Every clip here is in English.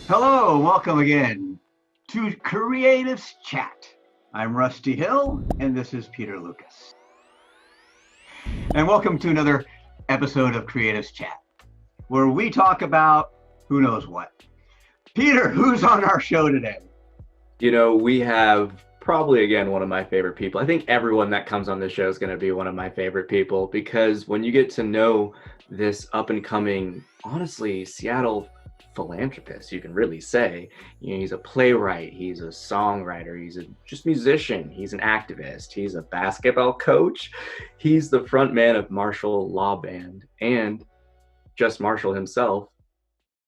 Hello, welcome again to Creatives Chat. I'm Rusty Hill, and this is Peter Lucas. And welcome to another episode of Creatives Chat, where we talk about who knows what. Peter, who's on our show today? We have probably, again, one of my favorite people. I think everyone that comes on this show is going to be one of my favorite people, because when you get to know this up-and-coming, honestly, Seattle philanthropist, you can really say, he's a playwright, he's a songwriter, he's a just musician, he's an activist, he's a basketball coach, he's the front man of Marshall Law Band, and just Marshall himself,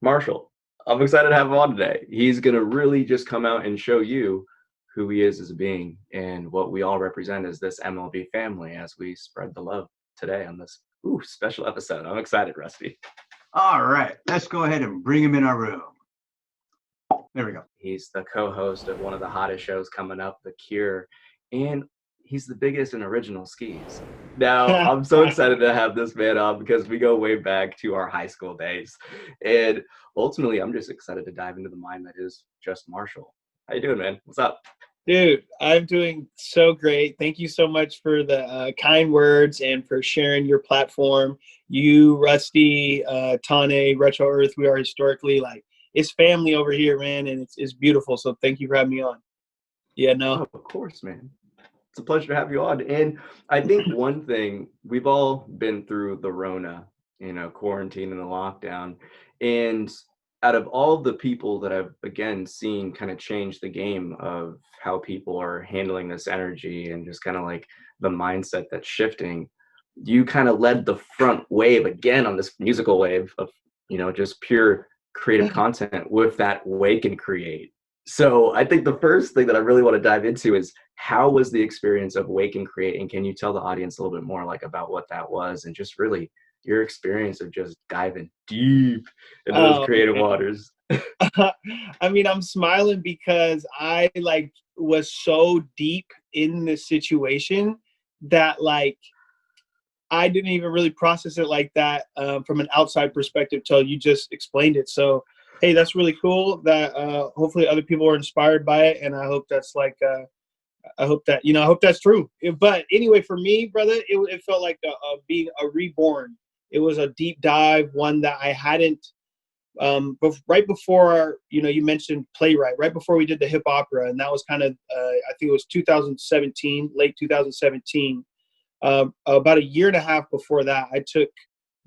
Marshall. I'm excited to have him on today. He's going to really just come out and show you who he is as a being and what we all represent as this MLB family as we spread the love today on this special episode. I'm excited, Rusty. All right, let's go ahead and bring him in our room. There we go. He's the co-host of one of the hottest shows coming up, The Cure, and he's the biggest in original skis. Now, I'm so excited to have this man on because we go way back to our high school days. And ultimately, I'm just excited to dive into the mind that is just Marshall. How you doing, man? What's up? Dude, I'm doing so great. Thank you so much for the kind words and for sharing your platform. You, Rusty, Tane, Retro Earth, we are historically it's family over here, man, and it's beautiful. So thank you for having me on. Yeah, no. Oh, of course, man. It's a pleasure to have you on. And I think one thing, we've all been through the Rona, quarantine and the lockdown. And out of all the people that I've, again, seen kind of change the game of how people are handling this energy and just kind of like the mindset that's shifting, you kind of led the front wave again on this musical wave of, just pure creative content with that Wake and Create. So I think the first thing that I really want to dive into is, how was the experience of Wake and Create? And can you tell the audience a little bit more about what that was and just really your experience of just diving deep into those creative waters? I mean, I'm smiling because I was so deep in this situation that I didn't even really process it like that from an outside perspective till you just explained it. So, hey, that's really cool that hopefully other people are inspired by it. And I hope that's I hope that's true. But anyway, for me, brother, it felt like being a reborn. It was a deep dive, one that I hadn't, right before, you mentioned playwright, right before we did the hip opera. And that was kind of, I think it was 2017, late 2017. About a year and a half before that, I took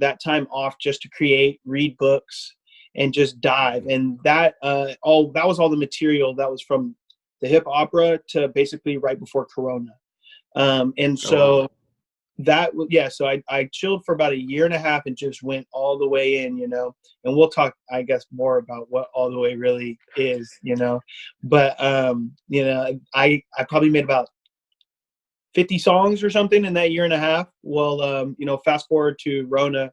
that time off just to create, read books, and just dive. And that that was all the material that was from the hip opera to basically right before Corona. And so so I chilled for about a year and a half and just went all the way in, and we'll talk, I guess, more about what all the way really is, but, I probably made about 50 songs or something in that year and a half. Well, fast forward to Rona.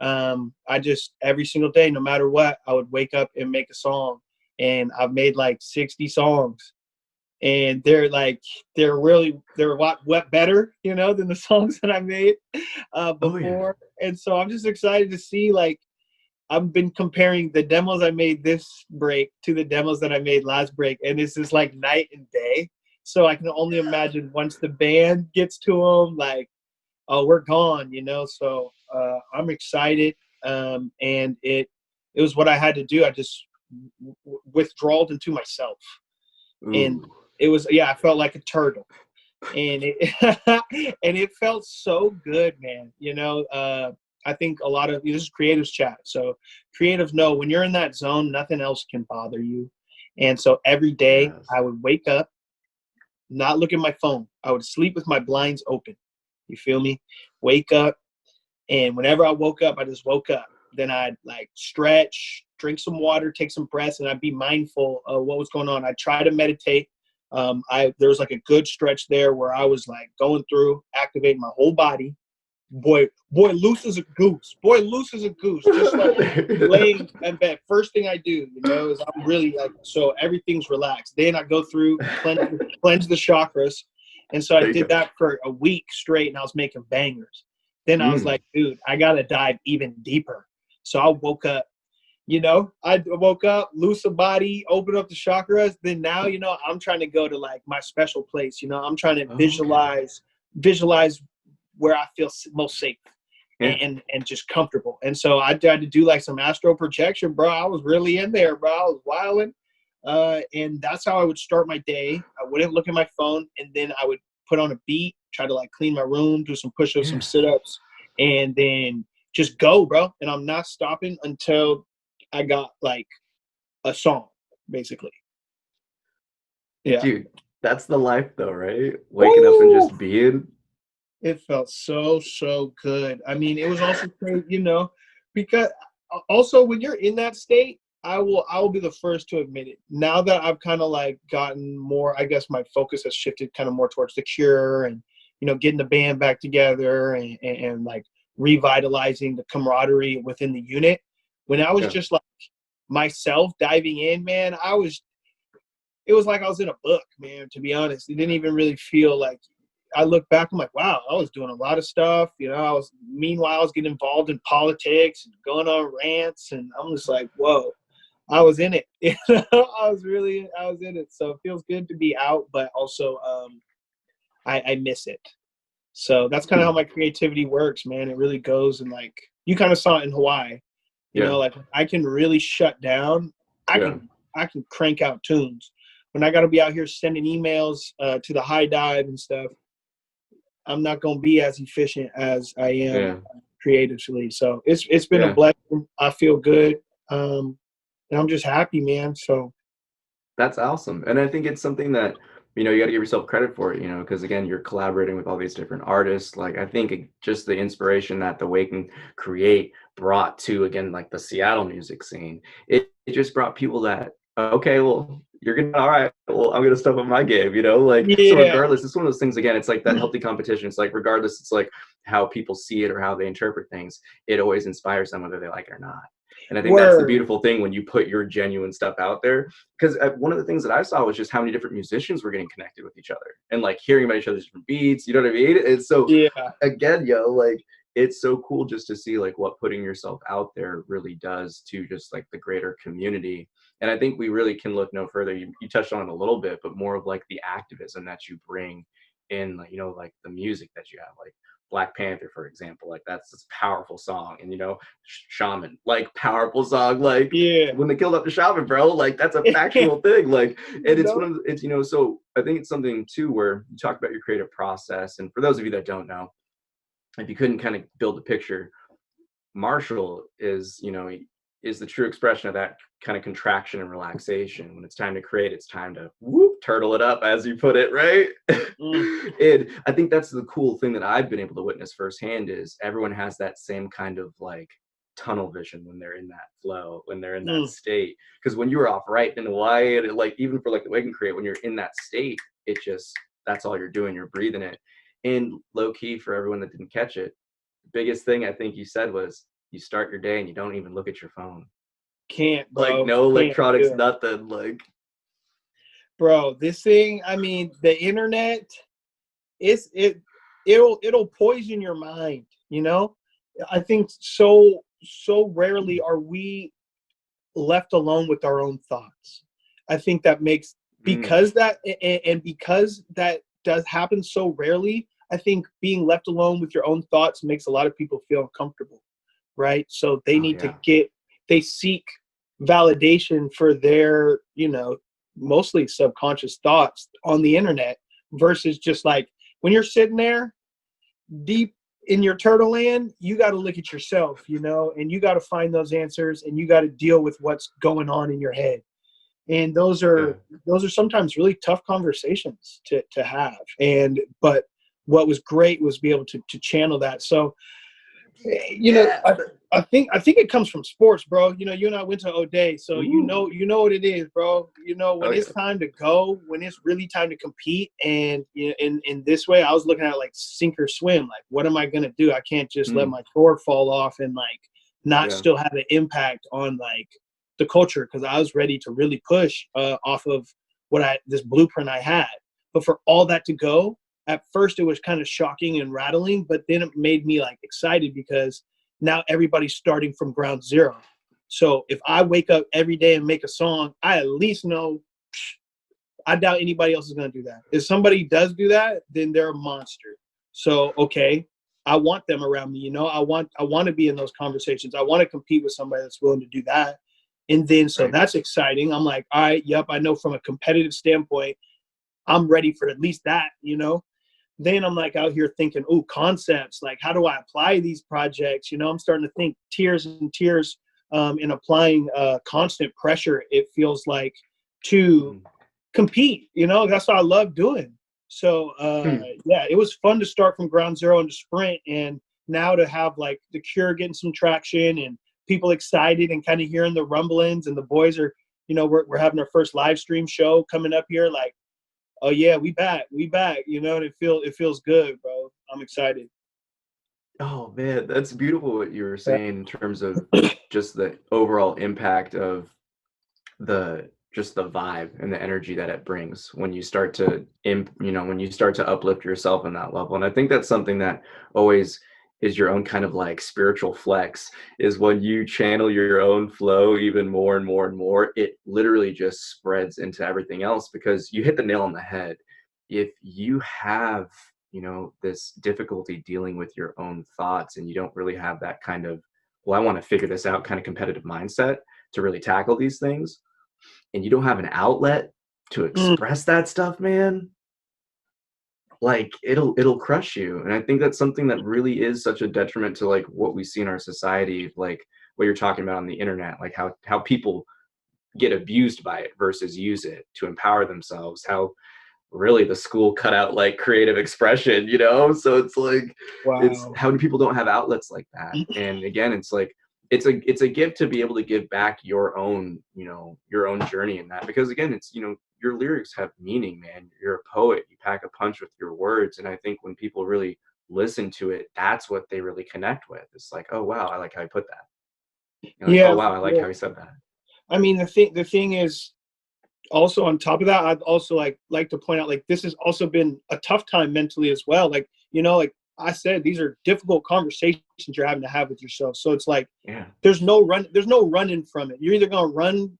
I just, every single day, no matter what, I would wake up and make a song, and I've made 60 songs. And they're a lot better, than the songs that I made before. And so I'm just excited to see, I've been comparing the demos I made this break to the demos that I made last break. And this is night and day. So I can only imagine once the band gets to them, we're gone, So I'm excited. And it was what I had to do. I just withdrawed into myself. Ooh. And it was, I felt like a turtle, and it and it felt so good, man. I think a lot of this is creatives chat. So creatives know when you're in that zone, nothing else can bother you. And so every day I would wake up, not look at my phone. I would sleep with my blinds open. You feel me? Wake up. And whenever I woke up, I just woke up. Then I'd stretch, drink some water, take some breaths, and I'd be mindful of what was going on. I'd try to meditate. There was a good stretch there where I was going through, activating my whole body. Boy, loose as a goose. Just laying in bed. First thing I do, is I'm really so everything's relaxed. Then I go through, cleanse the chakras. And so I did that for a week straight, and I was making bangers. Then I was dude, I got to dive even deeper. So I woke up You know, I woke up, loose of body, open up the chakras. Then now, you know, I'm trying to go to like my special place. You know, I'm trying to visualize where I feel most safe and just comfortable. And so I tried to do like some astral projection, bro. I was really in there, bro. I was wilding. And that's how I would start my day. I wouldn't look at my phone, and then I would put on a beat, try to like clean my room, do some push-ups, some sit-ups, and then just go, bro. And I'm not stopping until I got like a song, basically. Yeah. Dude, that's the life though, right? Waking up and just being. It felt so good. I mean, it was also great, you know, because also when you're in that state, I will be the first to admit it. Now that I've kind of like gotten more, I guess my focus has shifted kind of more towards The Cure and, you know, getting the band back together and like revitalizing the camaraderie within the unit. When I was just like myself diving in, man, it was like I was in a book, man, to be honest. It didn't even really feel like, I look back, I'm like, wow, I was doing a lot of stuff. You know, meanwhile, I was getting involved in politics and going on rants. And I'm just like, whoa, I was in it. You know, I was in it. So it feels good to be out, but also I miss it. So that's kind of how my creativity works, man. It really goes, and like, you kind of saw it in Hawaii. You know, like I can really shut down. I can crank out tunes. When I got to be out here sending emails to the high dive and stuff, I'm not going to be as efficient as I am creatively. So it's been a blessing. I feel good. And I'm just happy, man. So that's awesome. And I think it's something that, you know, you got to give yourself credit for it, you know, because again, you're collaborating with all these different artists. Like, I think just the inspiration that the Wake and Create brought to, again, like the Seattle music scene, it just brought people that, okay, well, you're gonna, all right, well, I'm gonna step up my game, you know, like, so regardless, it's one of those things, again, it's like that healthy competition. It's like, regardless, it's like how people see it or how they interpret things, it always inspires them whether they like it or not. And I think that's the beautiful thing when you put your genuine stuff out there. Because one of the things that I saw was just how many different musicians were getting connected with each other and like hearing about each other's different beats. You know what I mean? And so again, like, it's so cool just to see like what putting yourself out there really does to just like the greater community. And I think we really can look no further. You touched on it a little bit, but more of like the activism that you bring in, like, you know, like the music that you have, like Black Panther, for example, like that's a powerful song. And, you know, Shaman, like powerful song, like when they killed up the shaman, bro, like that's a factual thing. Like, and it's one of the, it's, you know, so I think it's something too, where you talk about your creative process. And for those of you that don't know, if you couldn't kind of build a picture, Marshall is, you know, is the true expression of that kind of contraction and relaxation. When it's time to create, it's time to turtle it up, as you put it, right? And I think that's the cool thing that I've been able to witness firsthand is everyone has that same kind of like tunnel vision when they're in that flow, when they're in that state. Because when you were off right in Hawaii, and like even for like the Wake and Create, when you're in that state, it just, that's all you're doing, you're breathing it. And low key, for everyone that didn't catch it, the biggest thing I think you said was you start your day and you don't even look at your phone. Can't, bro. Like no electronics, nothing. Like, bro, this thing, I mean, the internet, it'll poison your mind, you know? I think so rarely are we left alone with our own thoughts. I think that makes, because that does happen so rarely, I think being left alone with your own thoughts makes a lot of people feel uncomfortable, right? So they need to they seek validation for their, you know, mostly subconscious thoughts on the internet, versus just like when you're sitting there deep in your turtle land, you got to look at yourself, you know, and you got to find those answers, and you got to deal with what's going on in your head. And those are sometimes really tough conversations to have. But what was great was be able to channel that. So, you know, I think it comes from sports, bro. You know, you and I went to O'Day, so you know what it is, bro. You know, when it's time to go, when it's really time to compete, and you know, in this way, I was looking at like sink or swim. Like, what am I gonna do? I can't just let my cord fall off and like not still have an impact on like the culture, because I was ready to really push off of this blueprint I had. But for all that to go, at first it was kind of shocking and rattling, but then it made me like excited, because now everybody's starting from ground zero. So if I wake up every day and make a song, I at least know, I doubt anybody else is going to do that. If somebody does do that, then they're a monster. So, okay, I want them around me. I want to be in those conversations. I want to compete with somebody that's willing to do that. And then, so that's exciting. I'm like, all right, yep, I know from a competitive standpoint, I'm ready for at least that, Then I'm like out here thinking, oh, concepts, like how do I apply these projects? I'm starting to think tiers and tiers in applying constant pressure, it feels like, to compete. That's what I love doing. So yeah, it was fun to start from ground zero and to sprint, and now to have like The Cure getting some traction and people excited and kind of hearing the rumblings, and the boys are, we're having our first live stream show coming up here, like, oh yeah, we back, and it feels good, bro. I'm excited. Oh man, that's beautiful what you were saying in terms of just the overall impact of just the vibe and the energy that it brings when you start to when you start to uplift yourself on that level. And I think that's something that always is your own kind of like spiritual flex, is when you channel your own flow even more and more and more, it literally just spreads into everything else, because you hit the nail on the head. If you have this difficulty dealing with your own thoughts, and you don't really have that kind of, well, I want to figure this out kind of competitive mindset to really tackle these things, and you don't have an outlet to express that stuff, man, like it'll crush you. And I think that's something that really is such a detriment to like what we see in our society, like what you're talking about on the internet, like how people get abused by it versus use it to empower themselves, how really the school cut out like creative expression, so it's like, wow, it's how many people don't have outlets like that. And again, it's like it's a gift to be able to give back your own your own journey in that, because again, it's your lyrics have meaning, man. You're a poet, you pack a punch with your words. And I think when people really listen to it, that's what they really connect with. It's like, oh wow, I like how you put that, like, yeah, oh wow, I like how you said that. I mean, the thing is, also on top of that, I'd also like to point out, like, this has also been a tough time mentally as well. Like, like I said, these are difficult conversations you're having to have with yourself. So it's like, there's no running from it. You're either going to run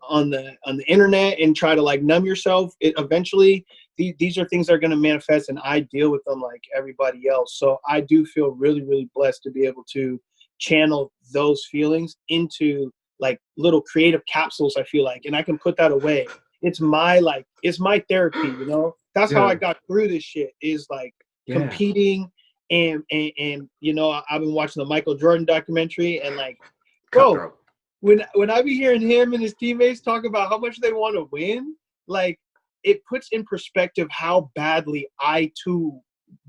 on the internet and try to like numb yourself. Eventually these are things that are going to manifest, and I deal with them like everybody else. So I do feel really, really blessed to be able to channel those feelings into like little creative capsules, I feel like, and I can put that away. It's my therapy, That's how I got through this shit, is like competing, and I've been watching the Michael Jordan documentary, and like, bro, when I be hearing him and his teammates talk about how much they want to win, like, it puts in perspective how badly I too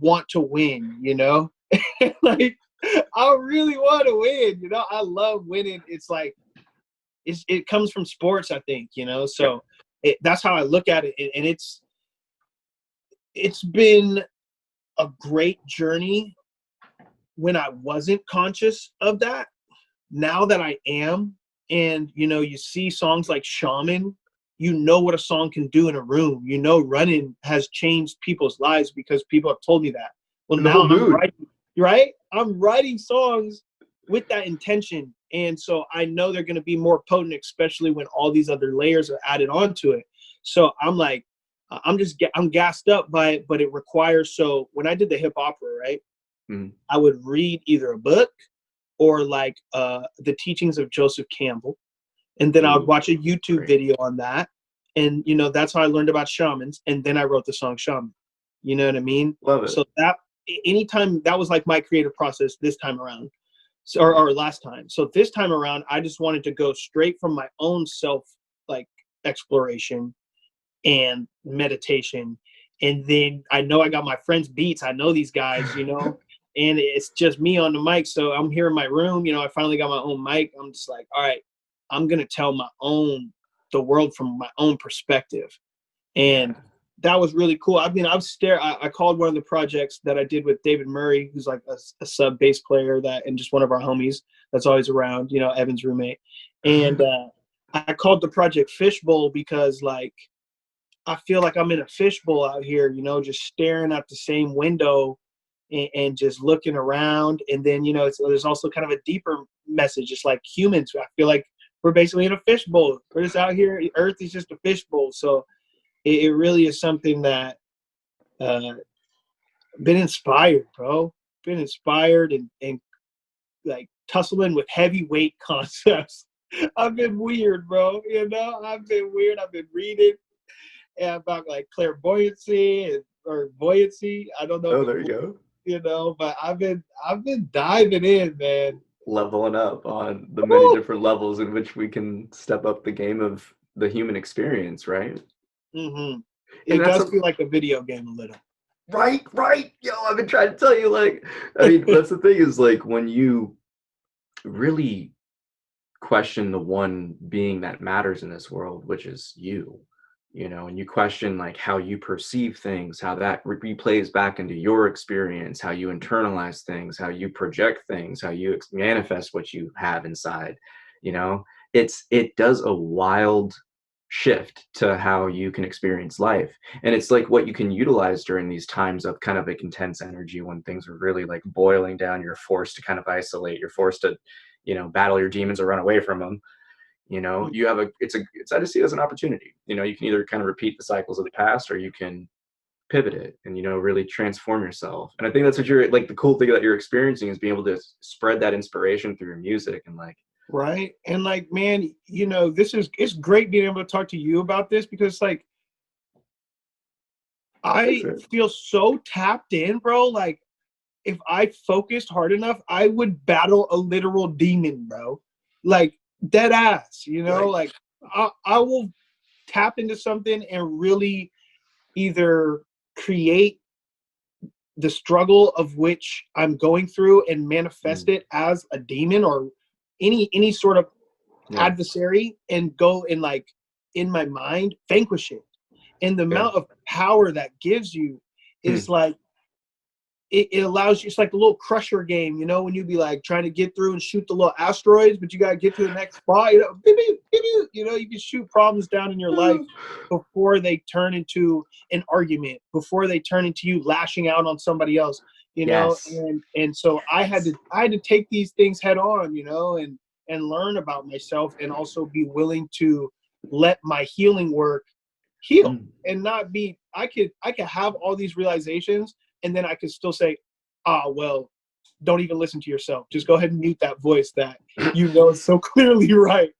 want to win, like, I really want to win, I love winning. It's like, it comes from sports, I think, so that's how I look at it. And it's been a great journey when I wasn't conscious of that. Now that I am, and you see songs like Shaman, what a song can do in a room. Running has changed people's lives because people have told me that. Well, now I'm writing songs with that intention, and so I know they're going to be more potent, especially when all these other layers are added onto it. So I'm like, I'm gassed up by it, but it requires. So when I did the hip opera, right, I would read either a book or like the teachings of Joseph Campbell, and then I would watch a YouTube video on that, and that's how I learned about shamans, and then I wrote the song Shaman. You know what I mean? Love it. So that anytime, that was like my creative process this time around. So, or last time. So this time around, I just wanted to go straight from my own self, like, exploration and meditation. And then I know I got my friends' beats. I know these guys, and it's just me on the mic. So I'm here in my room, I finally got my own mic. I'm just like, all right, I'm going to tell the world from my own perspective. And that was really cool. I mean, I called one of the projects that I did with David Murray, who's like a sub bass player and just one of our homies that's always around, Evan's roommate. And I called the project Fishbowl because, like, I feel like I'm in a fishbowl out here, just staring at the same window and just looking around. And then, you know, there's also kind of a deeper message. It's like humans, I feel like we're basically in a fishbowl. We're just out here. Earth is just a fishbowl. So it really is something that been inspired, bro. Been inspired and like tussling with heavyweight concepts. I've been weird, bro. You know, I've been weird. I've been reading about like clairvoyancy or buoyancy. I don't know. Oh, there you go. You know, but I've been diving in, man. Leveling up on the many Woo! different levels in which we can step up the game of the human experience, right? Mm-hmm. And It does feel like a video game a little. Right. Yo, I've been trying to tell you, like, I mean, that's the thing is like when you really question the one being that matters in this world, which is you know, and you question like how you perceive things, how that replays back into your experience, how you internalize things, how you project things, how you manifest what you have inside, you know, it does a wild shift to how you can experience life. And it's like what you can utilize during these times of kind of like intense energy when things are really like boiling down. You're forced to kind of isolate, you're forced to, you know, battle your demons or run away from them. You know, you have it's I just see it as an opportunity. You know, you can either kind of repeat the cycles of the past or you can pivot it and, you know, really transform yourself. And I think that's what you're like, the cool thing that you're experiencing is being able to spread that inspiration through your music and like, right. And like, man, you know, it's great being able to talk to you about this because like I feel so tapped in, bro. Like if I focused hard enough, I would battle a literal demon, bro. Like dead ass, you know, right. like I will tap into something and really either create the struggle of which I'm going through and manifest it as a demon or any sort of adversary and go and like in my mind vanquish it. And the amount of power that gives you is like it allows you, it's like a little crusher game, you know, when you be like trying to get through and shoot the little asteroids, but you got to get to the next spot, you know, you know, you can shoot problems down in your life before they turn into an argument, before they turn into you lashing out on somebody else, you know. And so I had to take these things head on, you know, and learn about myself and also be willing to let my healing work heal and not be, I could have all these realizations and then I could still say, well, don't even listen to yourself. Just go ahead and mute that voice that you know is so clearly right,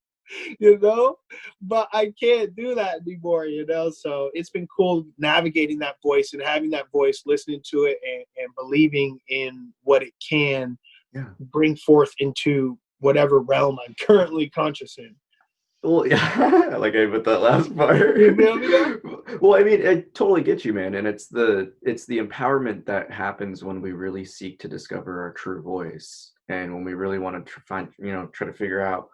you know? But I can't do that anymore, you know? So it's been cool navigating that voice and having that voice, listening to it and believing in what it can bring forth into whatever realm I'm currently conscious in. Well, yeah, like I put that last part. You feel me though? Well, I mean, I totally get you, man. And it's the empowerment that happens when we really seek to discover our true voice. And when we really want to find, you know, try to figure out,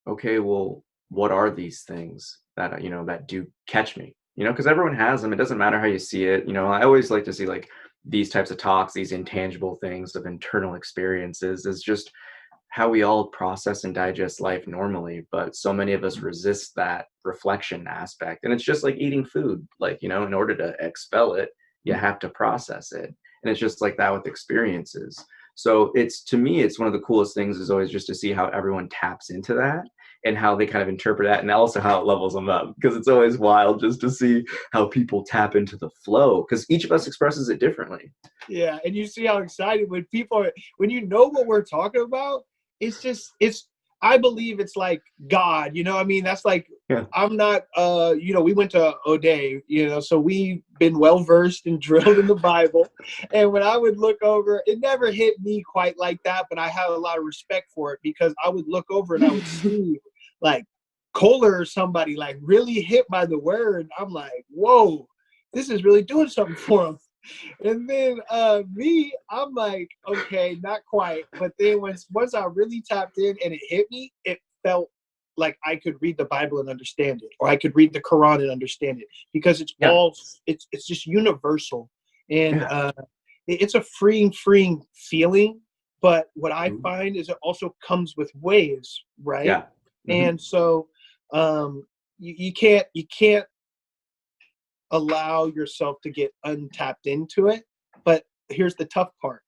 okay, well, what are these things that, you know, that do catch me? You know, because everyone has them. It doesn't matter how you see it. You know, I always like to see like these types of talks, these intangible things of internal experiences is just how we all process and digest life normally, but so many of us resist that reflection aspect. And it's just like eating food, like, you know, in order to expel it, you have to process it. And it's just like that with experiences. So it's, to me, it's one of the coolest things is always just to see how everyone taps into that and how they kind of interpret that and also how it levels them up, because it's always wild just to see how people tap into the flow because each of us expresses it differently. Yeah. And you see how excited when people are, when you know what we're talking about, it's just, I believe it's like God, you know what I mean? That's like, I'm not, you know, we went to O'Day, you know, so we've been well-versed and drilled in the Bible. And when I would look over, it never hit me quite like that, but I had a lot of respect for it because I would look over and I would see like Kohler or somebody like really hit by the word. I'm like, whoa, this is really doing something for him. And then me, I'm like, okay, not quite. But then once I really tapped in and it hit me, it felt like I could read the Bible and understand it, or I could read the Quran and understand it, because it's all it's just universal, and it's a freeing feeling. But what I find is it also comes with waves, right? Yeah. And so you can't allow yourself to get untapped into it, but here's the tough part.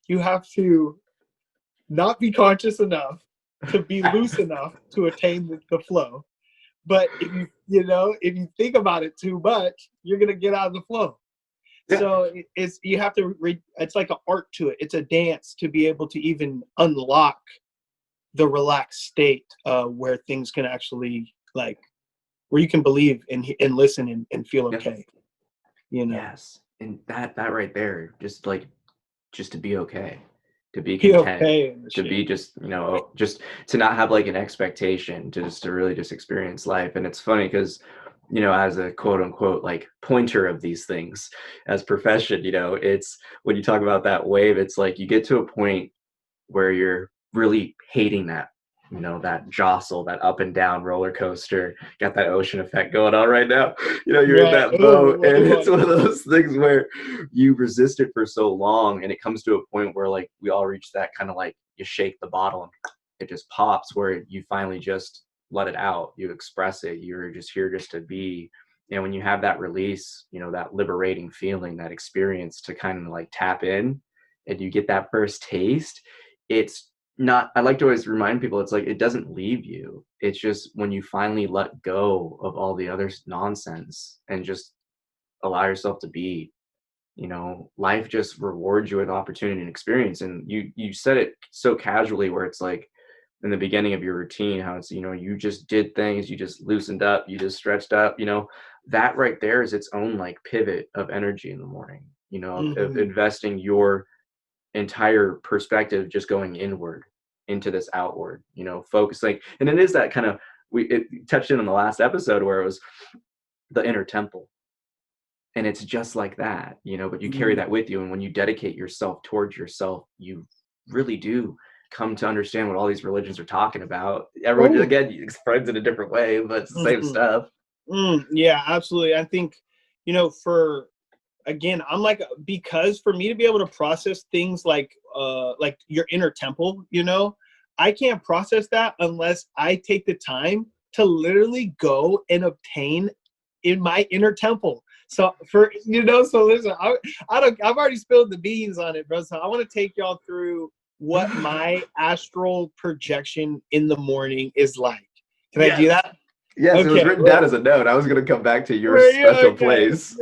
You have to not be conscious enough to be loose enough to attain the flow. But if if you think about it too much, you're gonna get out of the flow. Yeah. So you have to it's like an art to it. It's a dance to be able to even unlock the relaxed state where things can actually where you can believe and listen and feel okay. Yes. And that right there, just to be okay, to be Be content, okay in the to shit. be just just to not have like an expectation, to really just experience life. And it's funny because as a quote unquote like pointer of these things as profession, it's when you talk about that wave, it's like you get to a point where you're really hating that that jostle, that up and down roller coaster, got that ocean effect going on right now. You're in that boat, and it's one of those things where you resist it for so long, and it comes to a point where like we all reach that kind of like you shake the bottle and it just pops, where you finally just let it out, you express it, you're just here just to be. And when you have that release, that liberating feeling, that experience to kind of like tap in, and you get that first taste, it's not, I like to always remind people, it's like it doesn't leave you. It's just when you finally let go of all the other nonsense and just allow yourself to be, life just rewards you with opportunity and experience. And you said it so casually, where it's like in the beginning of your routine, how it's, you just did things, you just loosened up, you just stretched up, that right there is its own like pivot of energy in the morning, of investing your entire perspective, just going inward into this outward, focusing. And it is that kind of, it touched in on the last episode where it was the inner temple, and it's just like that, but you carry that with you. And when you dedicate yourself towards yourself, you really do come to understand what all these religions are talking about. Everyone again explains it a different way, but it's the same stuff. Yeah, absolutely. I think again, I'm like, because for me to be able to process things like your inner temple, I can't process that unless I take the time to literally go and obtain in my inner temple. So so listen, I've already spilled the beans on it, bro. So I want to take y'all through what my astral projection in the morning is like. Can I do that? Yes, okay. It was written down as a note. I was going to come back to your special place.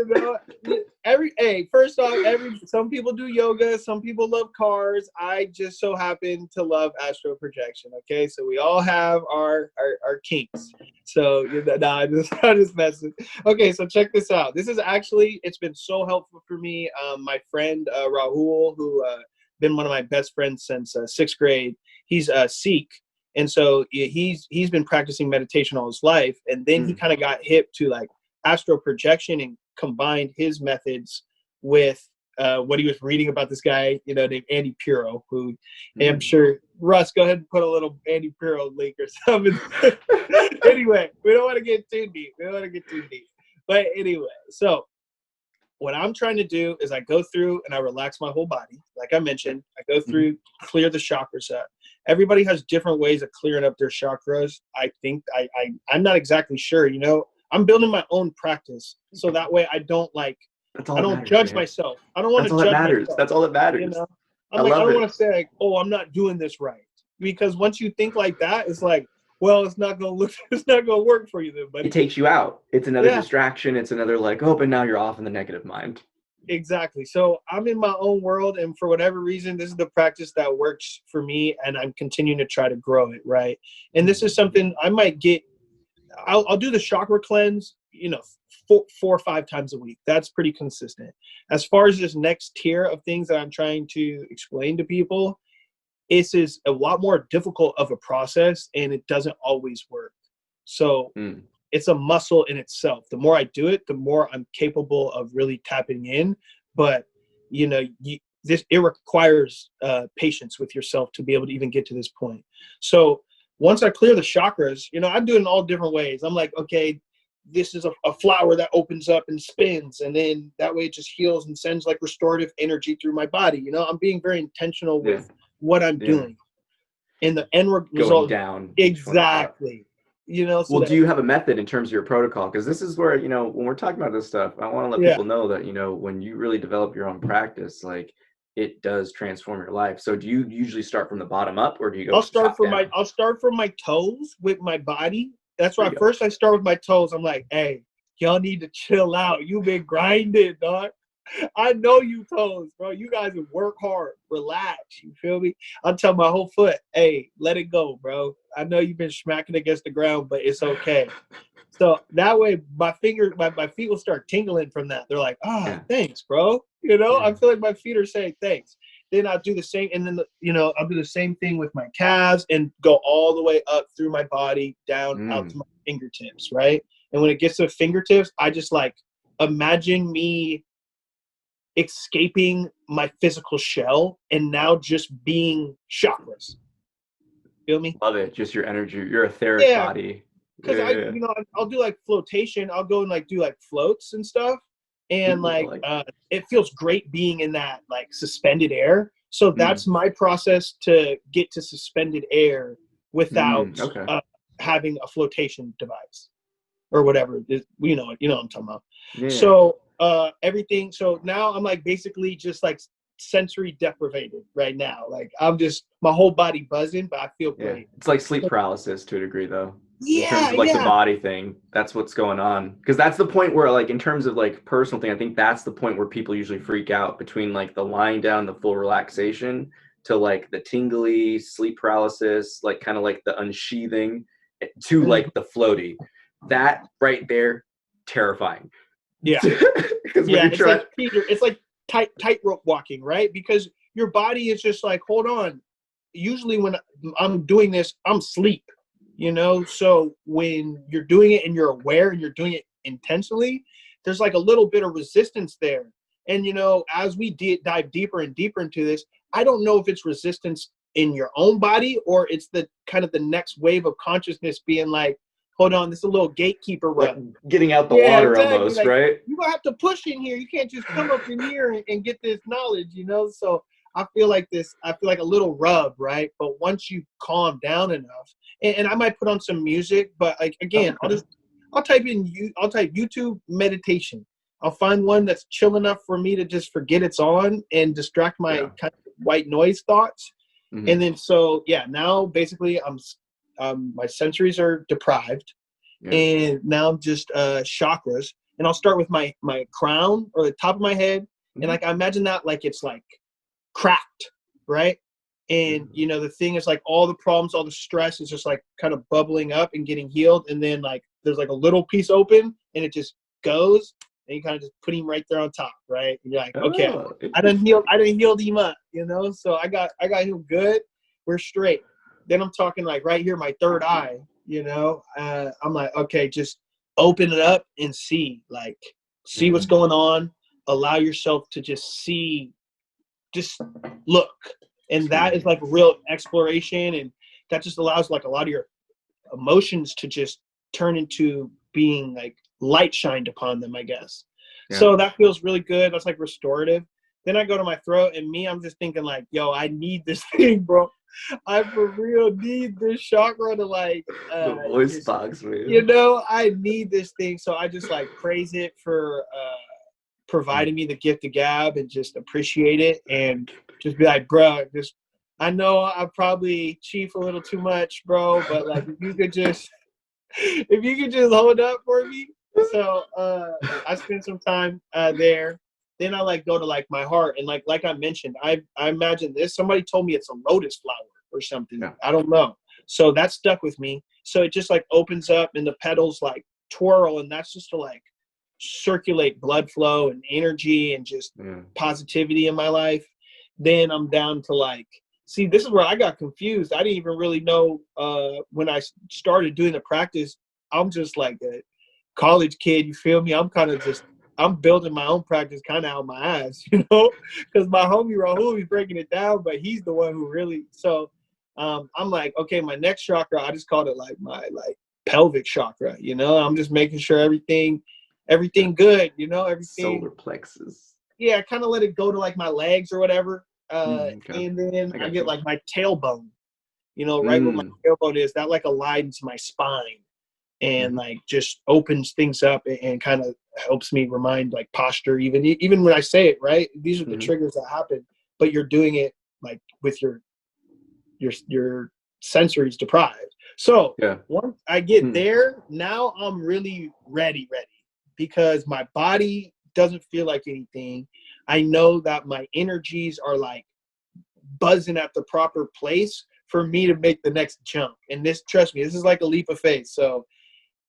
First off, some people do yoga, some people love cars. I just so happen to love astral projection. Okay, so we all have our kinks. So I'm just messing. Okay, so check this out. This is actually, it's been so helpful for me. My friend Rahul, who been one of my best friends since 6th grade. He's a Sikh. And so he's been practicing meditation all his life. And then he kind of got hip to like astral projection and combined his methods with what he was reading about this guy, named Andy Puro, who I'm sure, Russ, go ahead and put a little Andy Puro link or something. Anyway, we don't want to get too deep. But anyway, so what I'm trying to do is I go through and I relax my whole body. Like I mentioned, I go through, clear the chakras up. Everybody has different ways of clearing up their chakras. I think I'm not exactly sure, I'm building my own practice. So that way I don't I don't judge myself. I don't want to judge myself. That's all that matters. I don't want to say like, oh, I'm not doing this right. Because once you think like that, it's like, well, it's not going to work for you then, but it takes you out. It's another distraction. It's another but now you're off in the negative mind. Exactly. So I'm in my own world, and for whatever reason, this is the practice that works for me, and I'm continuing to try to grow it, right? And this is something I might get, I'll do the chakra cleanse, 4 or 5 times a week. That's pretty consistent. As far as this next tier of things that I'm trying to explain to people, this is a lot more difficult of a process, and it doesn't always work. So it's a muscle in itself. The more I do it, the more I'm capable of really tapping in. But it requires patience with yourself to be able to even get to this point. So once I clear the chakras, I do it in all different ways. I'm like, okay, this is a flower that opens up and spins, and then that way it just heals and sends like restorative energy through my body. I'm being very intentional with what I'm doing. And the end result going down. Exactly. So do you have a method in terms of your protocol? Because this is where, when we're talking about this stuff, I want to let people know that, when you really develop your own practice, like it does transform your life. So do you usually start from the bottom up, or do you go I'll start top from down? I'll start from my toes with my body. That's why There you first I start with my toes. I'm like, hey, y'all need to chill out. You've been grinding, dog. I know you toes, bro. You guys would work hard, relax. You feel me? I'll tell my whole foot, hey, let it go, bro. I know you've been smacking against the ground, but it's okay. So that way my feet will start tingling from that. They're like, Yeah. thanks, bro. You know, Yeah. I feel like my feet are saying thanks. Then I'll do the same. And then, I'll do the same thing with my calves and go all the way up through my body, down out to my fingertips, right? And when it gets to the fingertips, I just like imagine me escaping my physical shell and now just being chakras. Feel me? Love it. Just your energy, your etheric Yeah. body. Because I'll do like flotation. I'll go and like do like floats and stuff. And it feels great being in that like suspended air. So that's my process to get to suspended air without having a flotation device or whatever. You know what I'm talking about. Yeah. So everything. So now I'm like basically just like sensory deprived right now. Like I'm just my whole body buzzing, but I feel great. It's like sleep paralysis to a degree, though. Yeah, in terms of like the body thing, that's what's going on. Because that's the point where, like, in terms of like personal thing, I think that's the point where people usually freak out, between like the lying down, the full relaxation, to like the tingly sleep paralysis, like kind of like the unsheathing, to like the floaty. That right there, terrifying. Yeah. Because when it's like Peter, it's like tightrope walking, right? Because your body is just like, hold on. Usually when I'm doing this, I'm asleep, So when you're doing it and you're aware and you're doing it intentionally, there's like a little bit of resistance there. And, as we dive deeper and deeper into this, I don't know if it's resistance in your own body or it's the kind of the next wave of consciousness being like, hold on, this is a little gatekeeper run. Like getting out the water, exactly. Almost, like, right? You're going to have to push in here. You can't just come up in here and get this knowledge, So I feel like a little rub, right? But once you calm down enough, and I might put on some music, but like, again, I'll type YouTube meditation. I'll find one that's chill enough for me to just forget it's on and distract my kind of white noise thoughts. Mm-hmm. And then, now basically my sensories are deprived, and now I'm just chakras. And I'll start with my crown or the top of my head, and like I imagine that like it's like cracked, right? And the thing is like all the problems, all the stress is just like kind of bubbling up and getting healed, and then like there's like a little piece open, and it just goes, and you kind of just put him right there on top, right? And you're like, okay, I done healed him up, So I got him good. We're straight. Then I'm talking like right here, my third eye, I'm like, okay, just open it up and see what's going on. Allow yourself to just see, just look. And that is like real exploration. And that just allows like a lot of your emotions to just turn into being like light shined upon them, I guess. Yeah. So that feels really good. That's like restorative. Then I go to my throat, and I'm just thinking like, yo, I need this thing, bro. I for real need this chakra to like the voice box, man. I need this thing. So I just like praise it for providing me the gift of gab and just appreciate it and just be like, bro, I know I probably chief a little too much, bro, but like if you could just hold up for me. So I spend some time there. Then I like go to like my heart, and like I mentioned, I imagine this. Somebody told me it's a lotus flower or something. Yeah. I don't know. So that stuck with me. So it just like opens up, and the petals like twirl, and that's just to like circulate blood flow and energy and just positivity in my life. Then I'm down to like, see, this is where I got confused. I didn't even really know when I started doing the practice. I'm just like a college kid, you feel me? I'm building my own practice kind of out of my ass, because my homie Rahul, he's breaking it down, but he's the one who really, so I'm like, okay, my next chakra, I just called it like my like pelvic chakra, I'm just making sure everything good, everything. Solar plexus. Yeah, I kind of let it go to like my legs or whatever. And then I get like my tailbone, right where my tailbone is, that like aligns my spine and like just opens things up and kind of helps me remind like posture, even when I say it, right? These are the triggers that happen. but you're doing it like with your sensories deprived. So once I get there, now I'm really ready because my body doesn't feel like anything. I know that my energies are like buzzing at the proper place for me to make the next jump. And this, trust me, this is like a leap of faith. So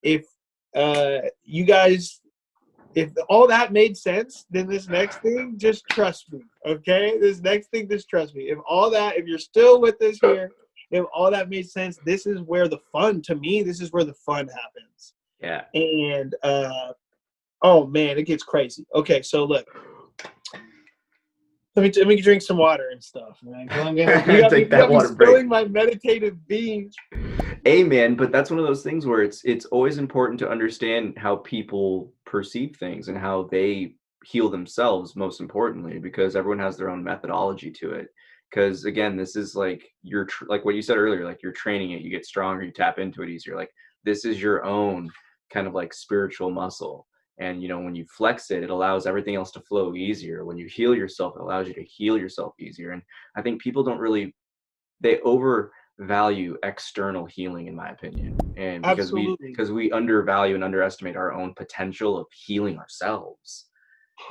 if you guys, if all that made sense, then this next thing, just trust me, okay? This next thing, just trust me. If you're still with us here, if all that made sense, this is where the fun, to me, this is where the fun happens. Yeah. And, oh man, it gets crazy. Okay, so look. Let me drink some water and stuff, man. You got me spilling my meditative beans. Amen. But that's one of those things where it's always important to understand how people perceive things and how they heal themselves, most importantly, because everyone has their own methodology to it. Because again, this is like like what you said earlier, like you're training it, you get stronger, you tap into it easier. Like this is your own kind of like spiritual muscle. And, you know, when you flex it, it allows everything else to flow easier. When you heal yourself, it allows you to heal yourself easier. And I think people they overvalue external healing, in my opinion. And because we undervalue and underestimate our own potential of healing ourselves,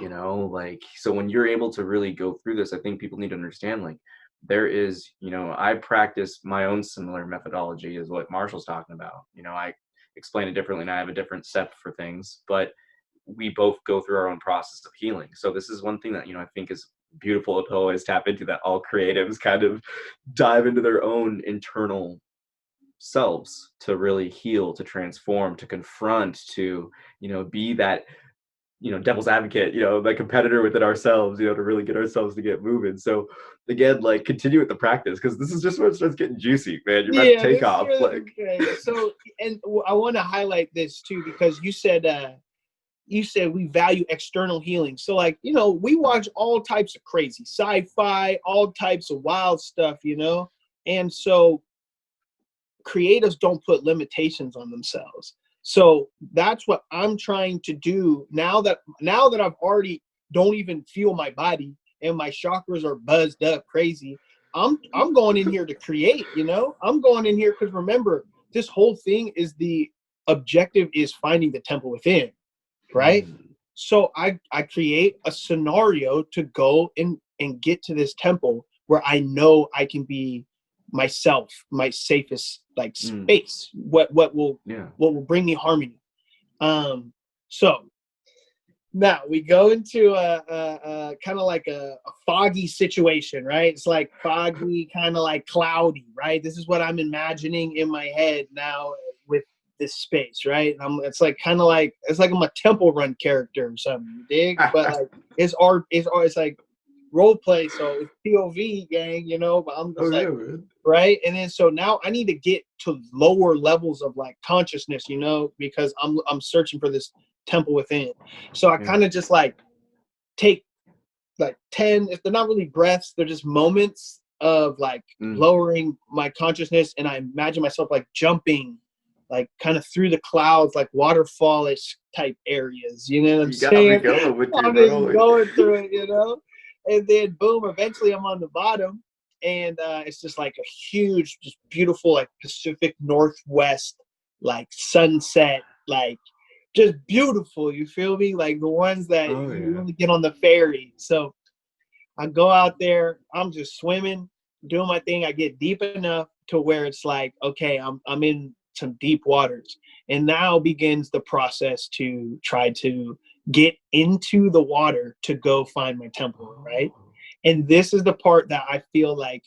you know, like, so when you're able to really go through this, I think people need to understand, like, there is, you know, I practice my own similar methodology is what Marshall's talking about. You know, I explain it differently and I have a different step for things, but we both go through our own process of healing. So this is one thing that, you know, I think is beautiful to always tap into, that all creatives kind of dive into their own internal selves to really heal, to transform, to confront, to, you know, be that, you know, devil's advocate, you know, the competitor within ourselves, you know, to really get ourselves to get moving. So again, like, continue with the practice, because this is just when it starts getting juicy, man. You're about to take off. Really, okay. So, and I want to highlight this too, because you said we value external healing. So, like, you know, we watch all types of crazy sci-fi, all types of wild stuff, you know, and so creatives don't put limitations on themselves. So that's what I'm trying to do now that I've already don't even feel my body and my chakras are buzzed up crazy. I'm going in here to create, you know, I'm going in here because, remember, this whole thing is the objective is finding the temple within. Right. So I create a scenario to go and get to this temple where I know I can be myself, my safest like space, what will bring me harmony. So now we go into a kind of like a foggy situation, right? It's like foggy, kind of like cloudy, right? This is what I'm imagining in my head now with this space, right? It's like kind of like it's like I'm a Temple Run character or something, you dig? But like it's like role play, so it's POV gang, you know. But I'm just right. And then so now I need to get to lower levels of like consciousness, you know, because I'm searching for this temple within. So I kind of just like take like 10, if they're not really breaths, they're just moments of like lowering my consciousness, and I imagine myself like jumping like kind of through the clouds, like waterfallish type areas, you know what I'm saying? I'm just going through it, you know? And then boom, eventually I'm on the bottom, and it's just like a huge, just beautiful, like Pacific Northwest, like sunset, like just beautiful, you feel me? Like the ones that you really get on the ferry. So I go out there, I'm just swimming, doing my thing. I get deep enough to where it's like, okay, I'm in some deep waters, and now begins the process to try to get into the water to go find my temple, right? And this is the part that I feel like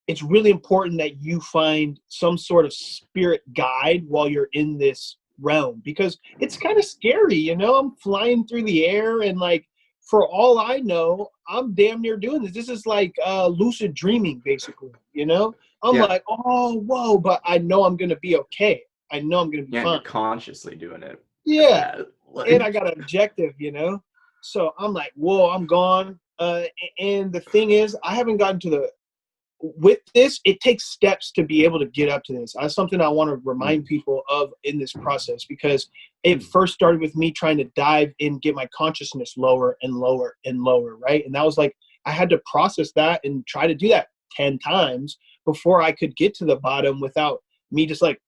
it's really important that you find some sort of spirit guide while you're in this realm, because it's kind of scary, you know. I'm flying through the air, and like, for all I know, I'm damn near doing this. This is like lucid dreaming, basically, you know. I'm like, oh, whoa, but I know I'm going to be okay. I know I'm going to be fine. You're consciously doing it. Yeah. And I got an objective, you know. So I'm like, whoa, I'm gone. And the thing is, I haven't gotten to with this, it takes steps to be able to get up to this. That's something I want to remind people of in this process, because it first started with me trying to dive in, get my consciousness lower and lower and lower, right? And that was like I had to process that and try to do that 10 times before I could get to the bottom without me just like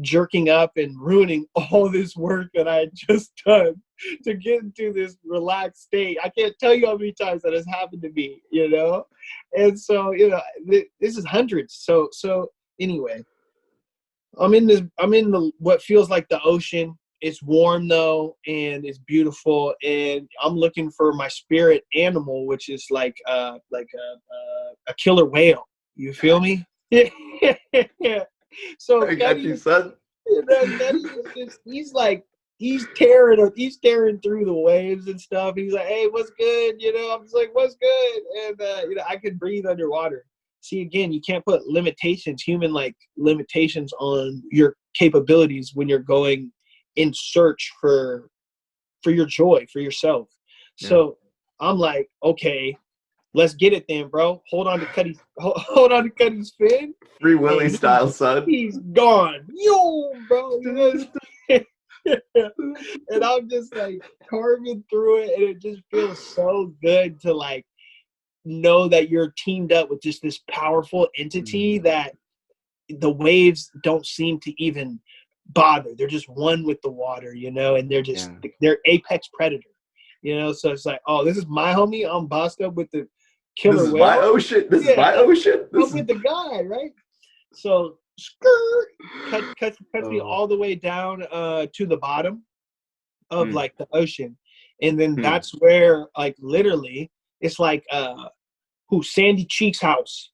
jerking up and ruining all this work that I had just done to get into this relaxed state. I can't tell you how many times that has happened to me, you know? And so, you know, this is hundreds. So anyway, I'm in the, what feels like the ocean. It's warm though, and it's beautiful. And I'm looking for my spirit animal, which is like a killer whale. You feel me? Yeah. So I got you, son. you know, Cuddy is just, he's tearing through the waves and stuff. He's like, hey, what's good? You know, I'm just like, what's good? And you know, I can breathe underwater. See, again, you can't put human like limitations on your capabilities when you're going in search for your joy, for yourself. Yeah. So I'm like, okay, let's get it then, bro. Hold on to Cuddy's fin. Free Willy style, son. He's gone. Yo, bro. You know? And I'm just like carving through it, and it just feels so good to like know that you're teamed up with just this powerful entity that the waves don't seem to even bother. They're just one with the water, you know, and they're apex predator, you know. So it's like, oh, this is my homie. I'm bossed up with the killer This is whale. my ocean. This is my ocean. I'm with the guy, right? So cuts me all the way down to the bottom of like the ocean, and then that's where like literally it's like Sandy Cheeks' house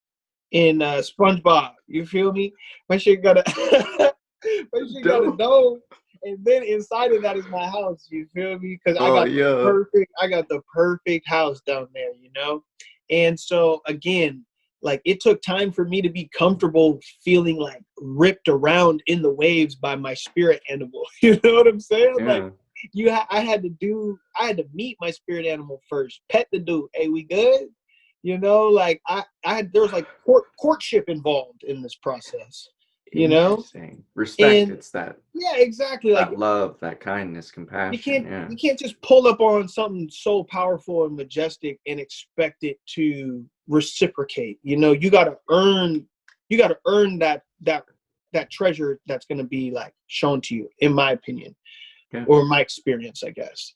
in SpongeBob. You feel me? My shit got a dome, and then inside of that is my house. You feel me? Because I got the perfect house down there, you know. And so again, like it took time for me to be comfortable feeling like ripped around in the waves by my spirit animal. You know what I'm saying? Yeah. Like I had to meet my spirit animal first, pet the dude. Hey, we good? You know, like there was like courtship involved in this process. You know, respect. It's that. Yeah, exactly. That like love, that kindness, compassion. You can't just pull up on something so powerful and majestic and expect it to reciprocate. You know, you gotta earn that treasure that's gonna be like shown to you, in my opinion, or my experience, I guess.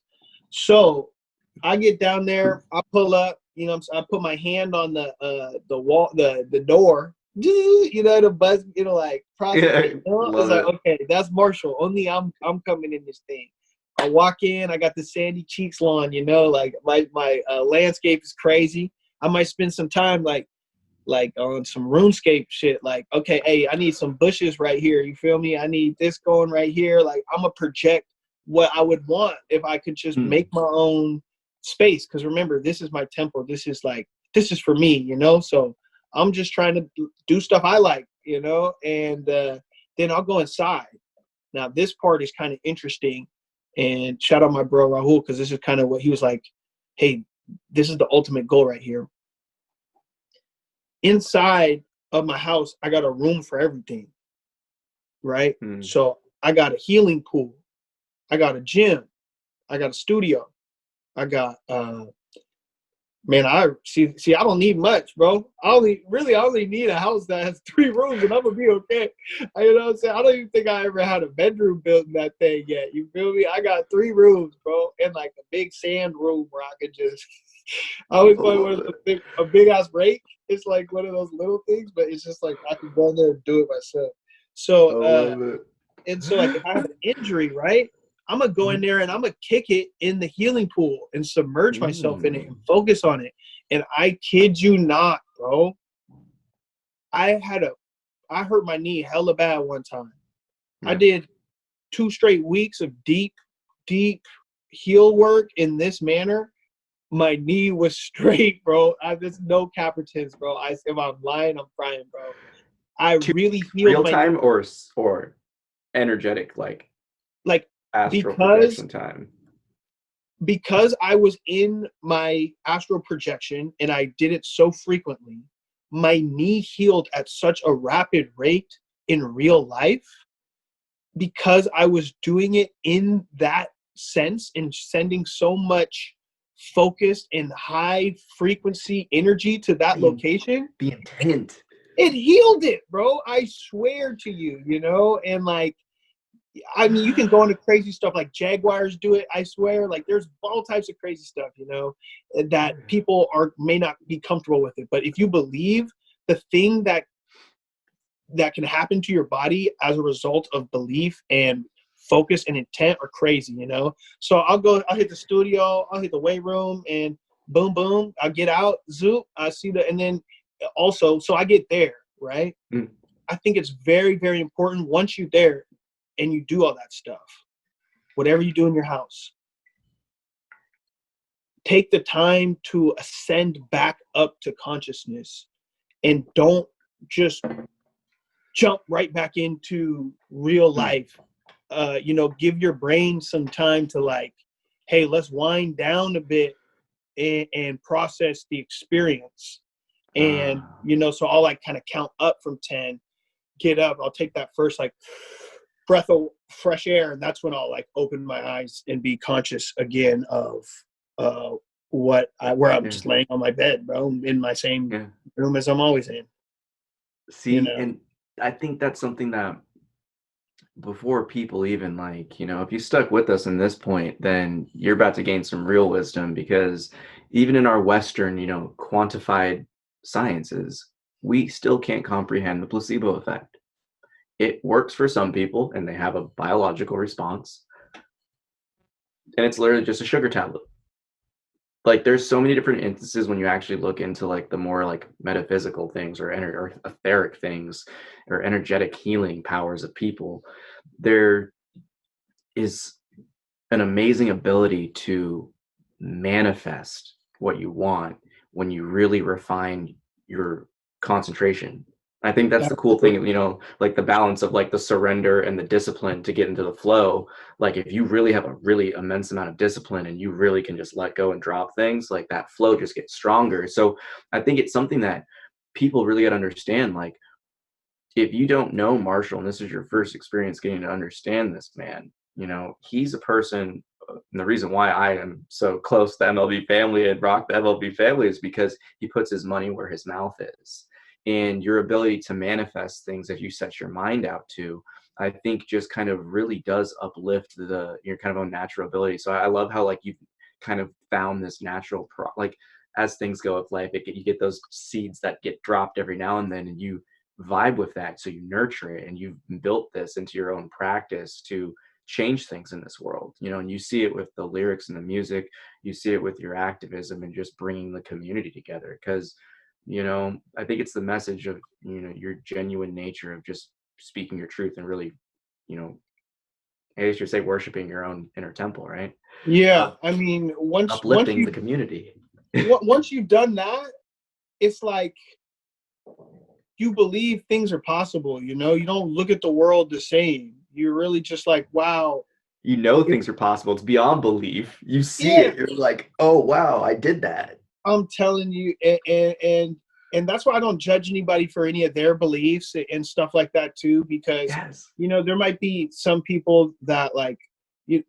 So I get down there, I pull up, you know, I put my hand on the wall, the door. You know, the buzz, you know, like process. Yeah, you know? I was like, okay, that's Marshall. Only I'm coming in this thing. I walk in, I got the Sandy Cheeks lawn, you know, like my landscape is crazy. I might spend some time like on some RuneScape shit. Like, okay, hey, I need some bushes right here. You feel me? I need this going right here. Like, I'm gonna project what I would want if I could just make my own space. Because remember, this is my temple. This is for me, you know. So I'm just trying to do stuff I like, you know, and then I'll go inside. Now, this part is kind of interesting, and shout out my bro Rahul, because this is kind of what he was like, hey, this is the ultimate goal right here. Inside of my house, I got a room for everything, right? So I got a healing pool. I got a gym. I got a studio. I got man, I don't need much, bro. I only need a house that has 3 rooms, and I'm gonna be okay. You know what I'm saying? I don't even think I ever had a bedroom built in that thing yet. You feel me? I got 3 rooms, bro, and like a big sand room where I could just. I always wanted a big ass rake. It's like one of those little things, but it's just like I can go in there and do it myself. So, and so like if I have an injury, right? I'm going to go in there and I'm going to kick it in the healing pool and submerge myself in it and focus on it. And I kid you not, bro. I hurt my knee hella bad one time. Yeah. I did 2 straight weeks of deep heel work in this manner. My knee was straight, bro. There's no cap pretense, bro. If I'm lying, I'm crying, bro. I really healed real time or energetic, like astral projection time. Because I was in my astral projection and I did it so frequently, my knee healed at such a rapid rate in real life because I was doing it in that sense and sending so much focused and high frequency energy to that location, the intent, it healed it, bro. I swear to you, you know. And like, I mean, you can go into crazy stuff like jaguars do it. I swear, like there's all types of crazy stuff, you know, that people may not be comfortable with it. But if you believe, the thing that can happen to your body as a result of belief and focus and intent are crazy, you know. So I'll hit the studio, I'll hit the weight room, and boom, boom, I'll get out, zoop, I see and then also, so I get there, right? I think it's very, very important once you're there and you do all that stuff, whatever you do in your house, take the time to ascend back up to consciousness and don't just jump right back into real life. You know, give your brain some time to like, hey, let's wind down a bit and process the experience. And, you know, so I'll like kind of count up from 10, get up, I'll take that first like breath of fresh air, and that's when I'll like open my eyes and be conscious again of where I'm just laying on my bed, bro, in my same room as I'm always in. See, you know? And I think that's something that before people even like, you know, if you stuck with us in this point, then you're about to gain some real wisdom, because even in our Western, you know, quantified sciences, we still can't comprehend the placebo effect. It works for some people and they have a biological response, and it's literally just a sugar tablet. Like there's so many different instances when you actually look into like the more like metaphysical things or etheric things or energetic healing powers of people. There is an amazing ability to manifest what you want when you really refine your concentration. I think that's the cool thing, you know, like the balance of like the surrender and the discipline to get into the flow. Like if you really have a really immense amount of discipline and you really can just let go and drop things, like that flow just gets stronger. So I think it's something that people really got to understand. Like if you don't know Marshall and this is your first experience getting to understand this man, you know, he's a person. And the reason why I am so close to the MLB family and rock the MLB family is because he puts his money where his mouth is. And your ability to manifest things that you set your mind out to, I think just kind of really does uplift your kind of own natural ability. So I love how like you've kind of found this natural, like as things go with life, you get those seeds that get dropped every now and then, and you vibe with that. So you nurture it and you've built this into your own practice to change things in this world, you know, and you see it with the lyrics and the music, you see it with your activism and just bringing the community together. Because you know, I think it's the message of, you know, your genuine nature of just speaking your truth and really, you know, I should say worshiping your own inner temple, right? Yeah, I mean, once the community. Once you've done that, it's like you believe things are possible, you know? You don't look at the world the same. You're really just like, wow. You know things are possible. It's beyond belief. You see it. You're like, oh, wow, I did that. I'm telling you, and that's why I don't judge anybody for any of their beliefs and stuff like that too, because you know there might be some people that like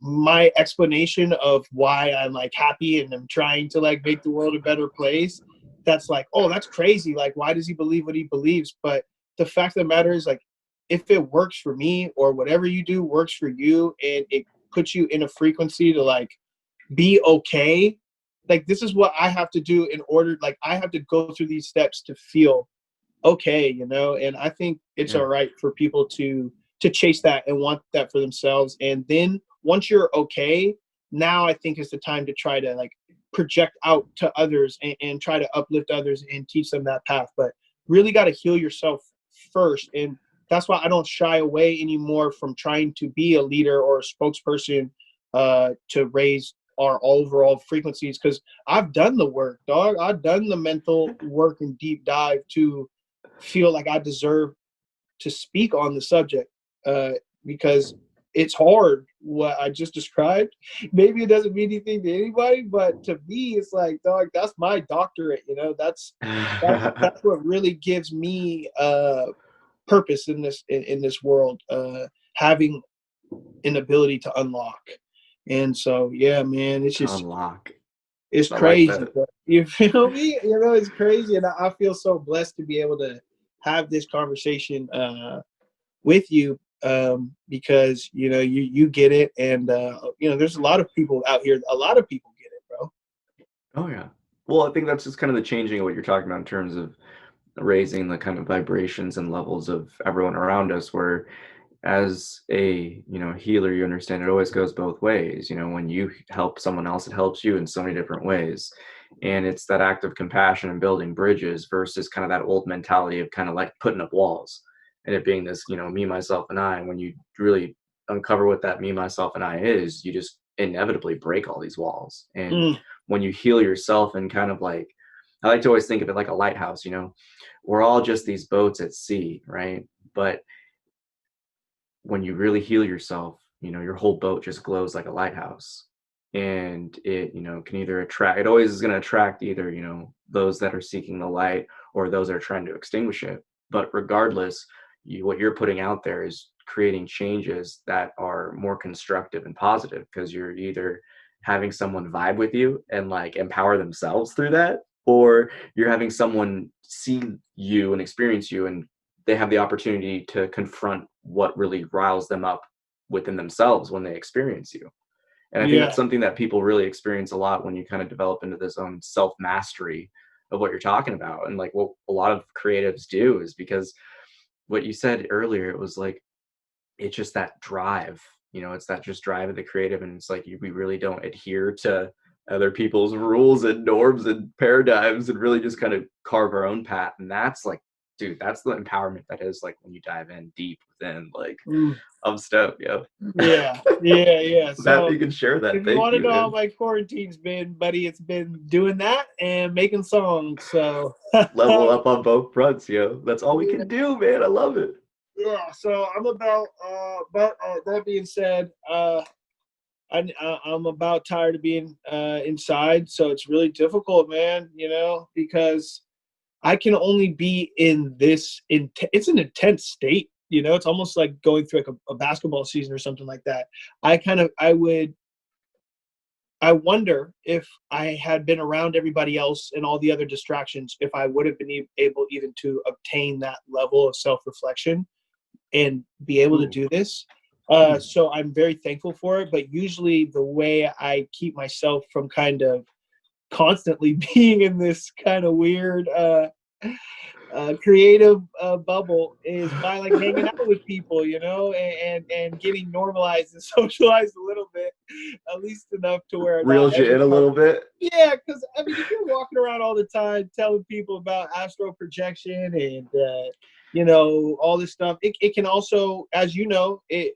my explanation of why I'm like happy and I'm trying to like make the world a better place. That's like, oh, that's crazy. Like, why does he believe what he believes? But the fact of the matter is, like, if it works for me or whatever you do works for you and it puts you in a frequency to like be okay. Like this is what I have to do in order, like I have to go through these steps to feel okay, you know? And I think it's all right for people to chase that and want that for themselves. And then once you're okay, now I think is the time to try to like project out to others and try to uplift others and teach them that path. But really got to heal yourself first. And that's why I don't shy away anymore from trying to be a leader or a spokesperson to raise our overall frequencies, because I've done the work, dog. I've done the mental work and deep dive to feel like I deserve to speak on the subject, because it's hard what I just described. Maybe it doesn't mean anything to anybody, but to me, it's like, dog, that's my doctorate. You know, that's what really gives me purpose in this world. Having an ability to unlock. And so, yeah, man, it's just unlock. It's I like crazy. that. But you feel me? You know, it's crazy. And I feel so blessed to be able to have this conversation with you because, you know, you get it. And, you know, there's a lot of people out here. A lot of people get it, bro. Oh yeah. Well, I think that's just kind of the changing of what you're talking about in terms of raising the kind of vibrations and levels of everyone around us, where as a healer, you understand it always goes both ways. When you help someone else, it helps you in so many different ways. And it's that act of compassion and building bridges versus kind of that old mentality of kind of like putting up walls and it being this me, myself, and I. And when you really uncover what that me, myself, and I is, you just inevitably break all these walls. And Mm. when you heal yourself and kind of like, I like to always think of it like a lighthouse. We're all just these boats at sea, right? But when you really heal yourself, your whole boat just glows like a lighthouse. And it, can either attract, it always is going to attract either, those that are seeking the light or those that are trying to extinguish it. But regardless, what you're putting out there is creating changes that are more constructive and positive, because you're either having someone vibe with you and like empower themselves through that, or you're having someone see you and experience you and they have the opportunity to confront what really riles them up within themselves when they experience you. And I think Yeah. that's something that people really experience a lot when you kind of develop into this own self-mastery of what you're talking about. And like what a lot of creatives do is, because what you said earlier, it was like, it's just that drive, it's that just drive of the creative. And it's like, we really don't adhere to other people's rules and norms and paradigms and really just kind of carve our own path. And that's like, dude, that's the empowerment that is like when you dive in deep within, like, Mm. I'm stoked, yo. Yeah. I'm happy So you can share that. if you Thank want to you, know how man. my quarantine's been, buddy, it's been doing that and making songs. So Level up on both fronts, yo. That's all we yeah, can do, man. I love it. yeah. So I'm about but that being said, I'm about tired of being inside. So it's really difficult, man, because I can only be in this it's an intense state, it's almost like going through like a basketball season or something like that. I wonder if I had been around everybody else and all the other distractions, if I would have been able even to obtain that level of self-reflection and be able to Ooh. do this. So I'm very thankful for it. But usually the way I keep myself from kind of constantly being in this kind of weird creative bubble is by like hanging out with people, and getting normalized and socialized a little bit, at least enough to where not Reels you in a everybody. little bit. Yeah, because I mean, if you're walking around all the time telling people about astral projection and all this stuff, it can also, as you know, it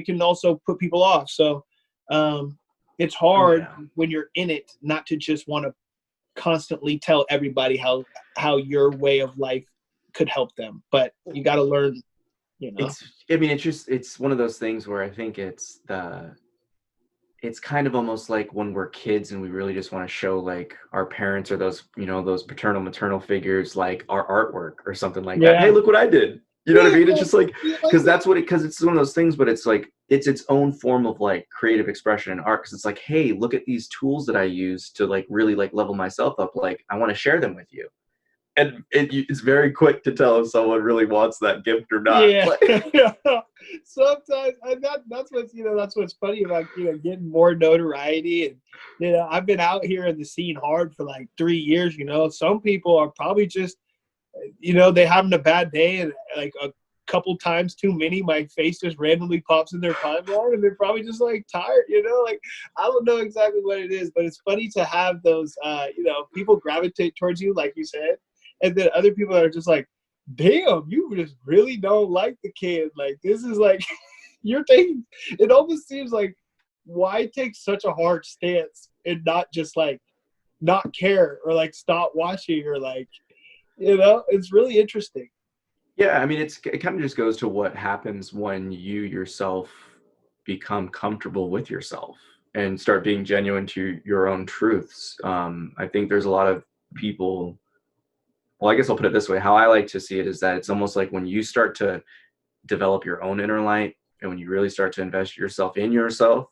can also put people off. So it's Oh, hard yeah. when you're in it not to just want to constantly tell everybody how your way of life could help them, but you got to learn. It's one of those things where I think it's kind of almost like when we're kids and we really just want to show like our parents or those those paternal maternal figures like our artwork or something like that. Hey, Yeah. look what I did. You know what I mean? It's just like, Yeah, because that's what because it's one of those things, but it's like it's its own form of like creative expression and art, because it's like, hey, look at these tools that I use to like really like level myself up. Like I want to share them with you. And it's very quick to tell if someone really wants that gift or not. Yeah. Like, Sometimes, and that's what's funny about getting more notoriety. And I've been out here in the scene hard for like 3 years. Some people are probably just they having a bad day, and like a couple times too many, my face just randomly pops in their timeline, and they're probably just like tired. Like, I don't know exactly what it is, but it's funny to have those people gravitate towards you, like you said, and then other people are just like, damn, you just really don't like the kid. Like, this is like you're taking, it almost seems like, why take such a hard stance and not just like not care or like stop watching or like, it's really interesting. yeah, I mean, it kind of just goes to what happens when you yourself become comfortable with yourself and start being genuine to your own truths. I think there's a lot of people. Well, I guess I'll put it this way. How I like to see it is that it's almost like when you start to develop your own inner light and when you really start to invest yourself in yourself,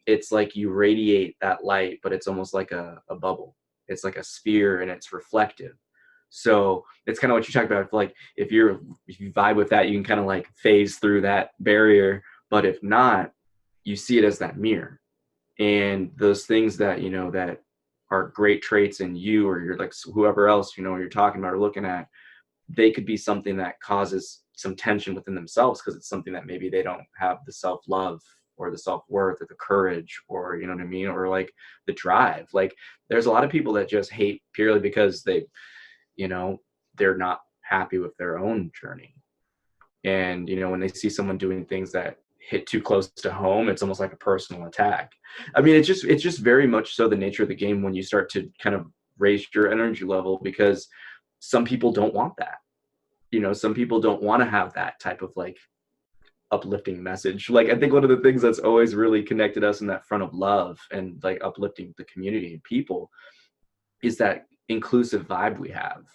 it's like you radiate that light, but it's almost like a bubble. It's like a sphere and it's reflective. So it's kind of what you talked about. I feel like if you vibe with that, you can kind of like phase through that barrier. But if not, you see it as that mirror. And those things that, you know, that are great traits in you, or you're like whoever else, you know, you're talking about or looking at, they could be something that causes some tension within themselves because it's something that maybe they don't have the self-love or the self-worth or the courage, or you know what I mean, or like the drive. Like there's a lot of people that just hate purely because they, you know, they're not happy with their own journey. And you know, when they see someone doing things that hit too close to home, it's almost like a personal attack. I mean, it's just very much so the nature of the game when you start to kind of raise your energy level, because some people don't want that. You know, some people don't want to have that type of like uplifting message. Like I think one of the things that's always really connected us in that front of love and like uplifting the community and people is that inclusive vibe we have.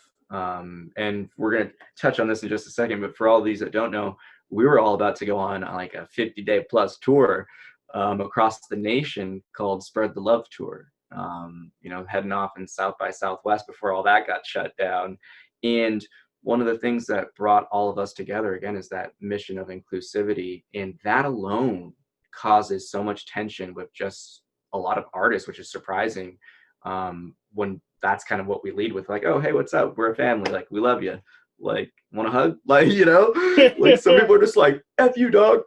And we're going to touch on this in just a second, but for all of these that don't know, we were all about to go on like a 50-day plus tour across the nation called Spread the Love Tour. You know, heading off in South by Southwest before all that got shut down. And one of the things that brought all of us together again is that mission of inclusivity, and that alone causes so much tension with just a lot of artists, which is surprising. When that's kind of what we lead with, like, oh, hey, what's up? We're a family. Like, we love you. Like, want a hug? Like, you know, like some people are just like, F you, dog.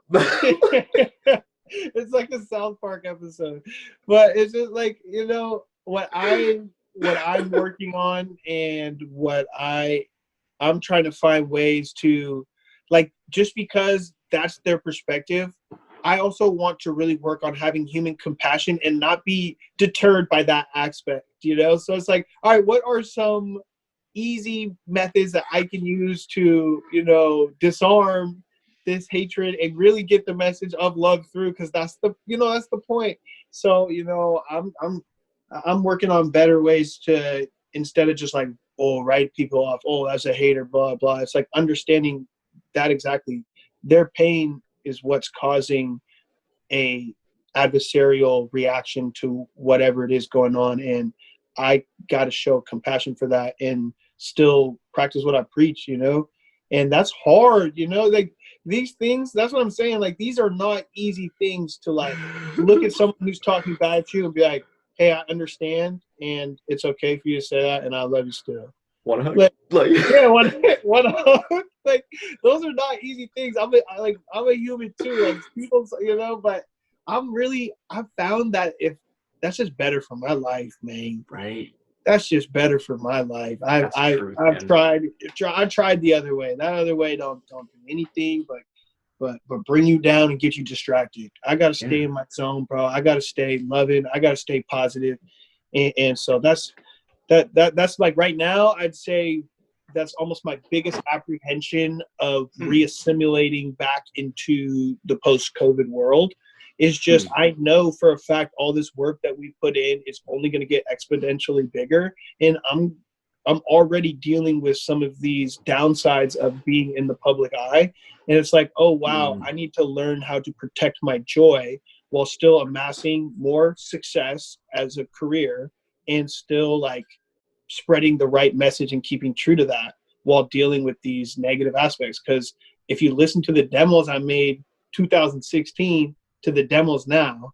It's like a South Park episode, but it's just like, you know, what I'm working on, and what I'm trying to find ways to, like, just because that's their perspective, I also want to really work on having human compassion and not be deterred by that aspect, you know? So it's like, all right, what are some easy methods that I can use to, you know, disarm this hatred and really get the message of love through? Because that's the, you know, that's the point. So, you know, I'm working on better ways to, instead of just like, oh, write people off, oh, that's a hater, blah, blah. It's like understanding that exactly their pain is what's causing a adversarial reaction to whatever it is going on. And I got to show compassion for that and still practice what I preach, you know? And that's hard, you know, like these things, that's what I'm saying. Like, these are not easy things to like look at someone who's talking bad at you and be like, hey, I understand. And it's okay for you to say that. And I love you still. Want a hug? Like, yeah, one hug. Like, those are not easy things. I'm a human too. Like, people, you know, but I found that if that's just better for my life, man. Right. That's just better for my life. I've tried the other way. That other way don't do anything but bring you down and get you distracted. I gotta stay in my zone, bro. I gotta stay loving. I gotta stay positive. And so that's like right now, I'd say that's almost my biggest apprehension of reassimilating back into the post-COVID world. Is just, I know for a fact all this work that we put in is only going to get exponentially bigger. And I'm already dealing with some of these downsides of being in the public eye. And it's like, oh, wow, I need to learn how to protect my joy while still amassing more success as a career, and still like spreading the right message and keeping true to that while dealing with these negative aspects. Because if you listen to the demos I made 2016 to the demos now,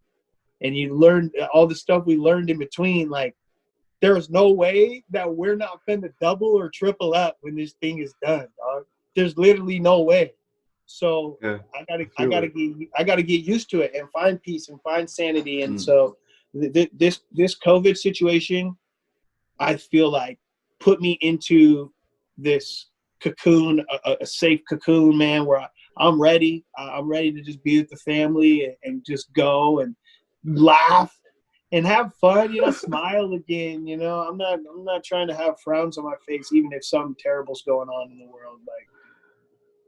and you learn all the stuff we learned in between, like, there is no way that we're not finna double or triple up when this thing is done, dog. There's literally no way. So I gotta get used to it and find peace and find sanity. And so this COVID situation, I feel like, put me into this cocoon, a safe cocoon, man, where I'm ready. I'm ready to just be with the family and just go and laugh and have fun, you know, smile again. You know, I'm not trying to have frowns on my face, even if something terrible's going on in the world. Like,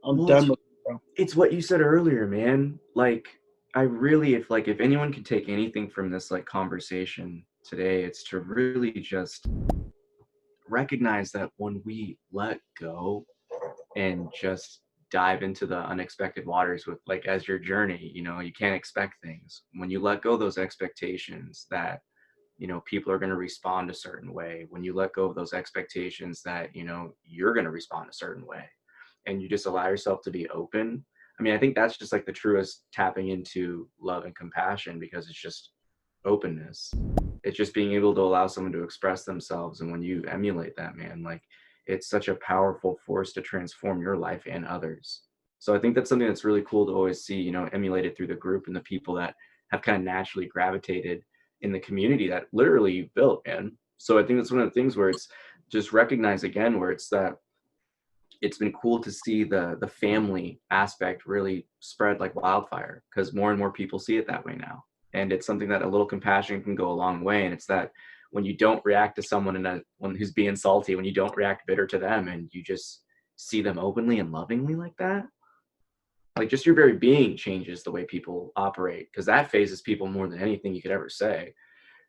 I'm done with it, bro. It's what you said earlier, man. Like, I really, if anyone could take anything from this like conversation today, it's to really just recognize that when we let go and just dive into the unexpected waters with like as your journey, you know, you can't expect things. When you let go of those expectations that, you know, people are going to respond a certain way, when you let go of those expectations that, you know, you're going to respond a certain way, and you just allow yourself to be open. I mean, I think that's just like the truest tapping into love and compassion, because it's just openness. It's just being able to allow someone to express themselves. And when you emulate that, man, like it's such a powerful force to transform your life and others. So I think that's something that's really cool to always see, you know, emulated through the group and the people that have kind of naturally gravitated in the community that literally you built, man. So I think that's one of the things where it's just recognize again, where it's that it's been cool to see the family aspect really spread like wildfire, because more and more people see it that way now. And it's something that a little compassion can go a long way. And it's that when you don't react to someone one who's being salty, when you don't react bitter to them, and you just see them openly and lovingly like that, like just your very being changes the way people operate, because that phases people more than anything you could ever say.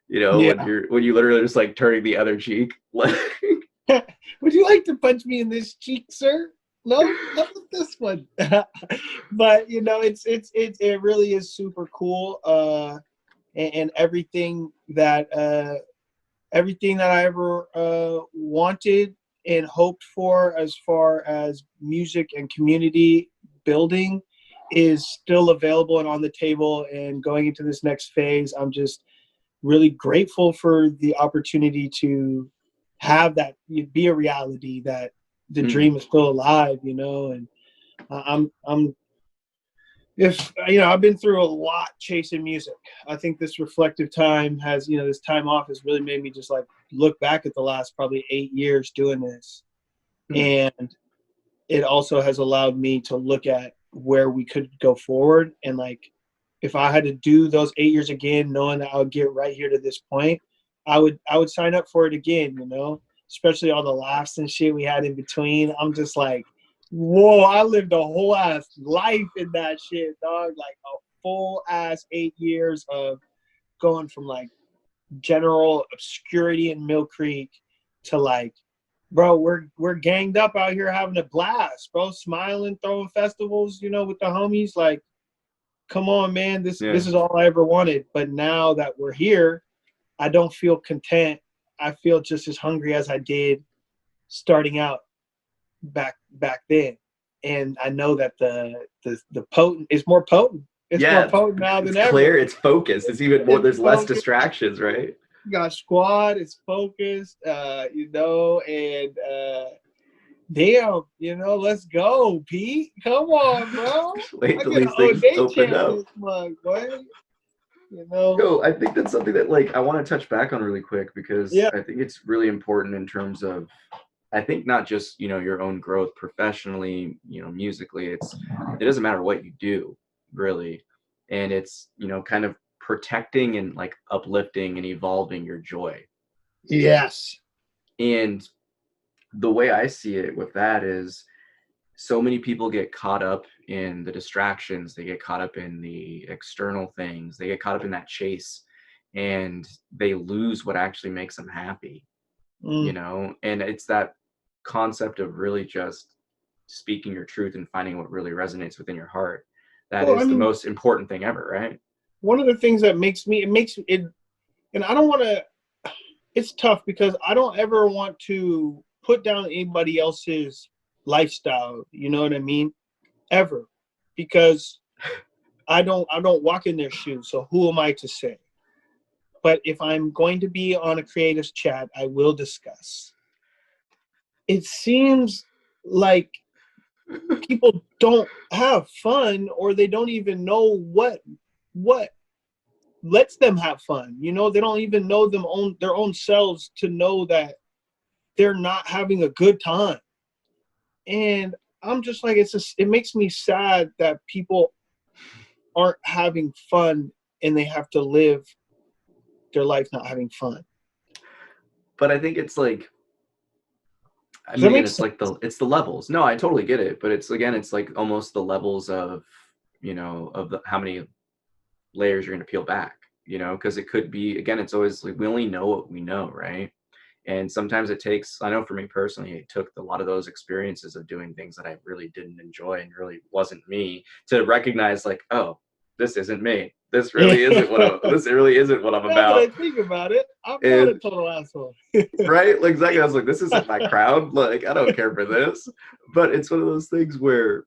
You know, Yeah. when you literally just like turning the other cheek, like Would you like to punch me in this cheek, sir? No, not with this one. But you know, it really is super cool. And everything that I ever wanted and hoped for as far as music and community building is still available and on the table. And going into this next phase, I'm just really grateful for the opportunity to have that be a reality, that the dream is still alive, you know. And I'm if you know, I've been through a lot chasing music. I think this reflective time has, you know, this time off has really made me just like look back at the last probably 8 years doing this. And it also has allowed me to look at where we could go forward. And like, if I had to do those 8 years again, knowing that I would get right here to this point, I would sign up for it again, you know, especially all the laughs and shit we had in between. I'm just like, whoa, I lived a whole ass life in that shit, dog. Like a full ass 8 years of going from like general obscurity in Mill Creek to like, bro, we're ganged up out here having a blast, bro, smiling, throwing festivals, you know, with the homies. Like, come on, man, this is all I ever wanted. But now that we're here, I don't feel content. I feel just as hungry as I did starting out back then. And I know that the potent is more potent. It's more potent now than ever. Clear, it's focused. It's even more, there's less distractions, right? You got squad, it's focused, you know, and damn, you know, let's go, Pete. Come on, bro. Wait till these things open up. This mug, boy. You know. Yo, I think that's something that like I want to touch back on really quick, because I think it's really important in terms of, I think not just, you know, your own growth professionally, you know, musically, it doesn't matter what you do, really. And it's, you know, kind of protecting and like uplifting and evolving your joy. Yes. And the way I see it with that is, so many people get caught up in the distractions, they get caught up in the external things, they get caught up in that chase, and they lose what actually makes them happy. You know, and it's that concept of really just speaking your truth and finding what really resonates within your heart. That is the most important thing ever, right? One of the things that makes it, and I don't want to, it's tough because I don't ever want to put down anybody else's lifestyle, you know what I mean? Ever. Because I don't walk in their shoes, so who am I to say? But if I'm going to be on a creatives chat, I will discuss. It seems like people don't have fun, or they don't even know what lets them have fun. You know, they don't even know their own selves to know that they're not having a good time. And I'm just like, it makes me sad that people aren't having fun and they have to live their life not having fun. But I think it's like, I mean, it's like it's the levels. No, I totally get it. But it's, again, it's like almost the levels of, you know, of how many layers you're going to peel back, you know, because it could be, again, it's always like, we only know what we know, right? And sometimes it takes, I know for me personally, it took a lot of those experiences of doing things that I really didn't enjoy and really wasn't me to recognize like, oh, this isn't me. This really isn't what I'm Now that I about. think about it, I'm not a And total asshole. right, like exactly. I was like, this isn't my crowd. Like, I don't care for this. But it's one of those things where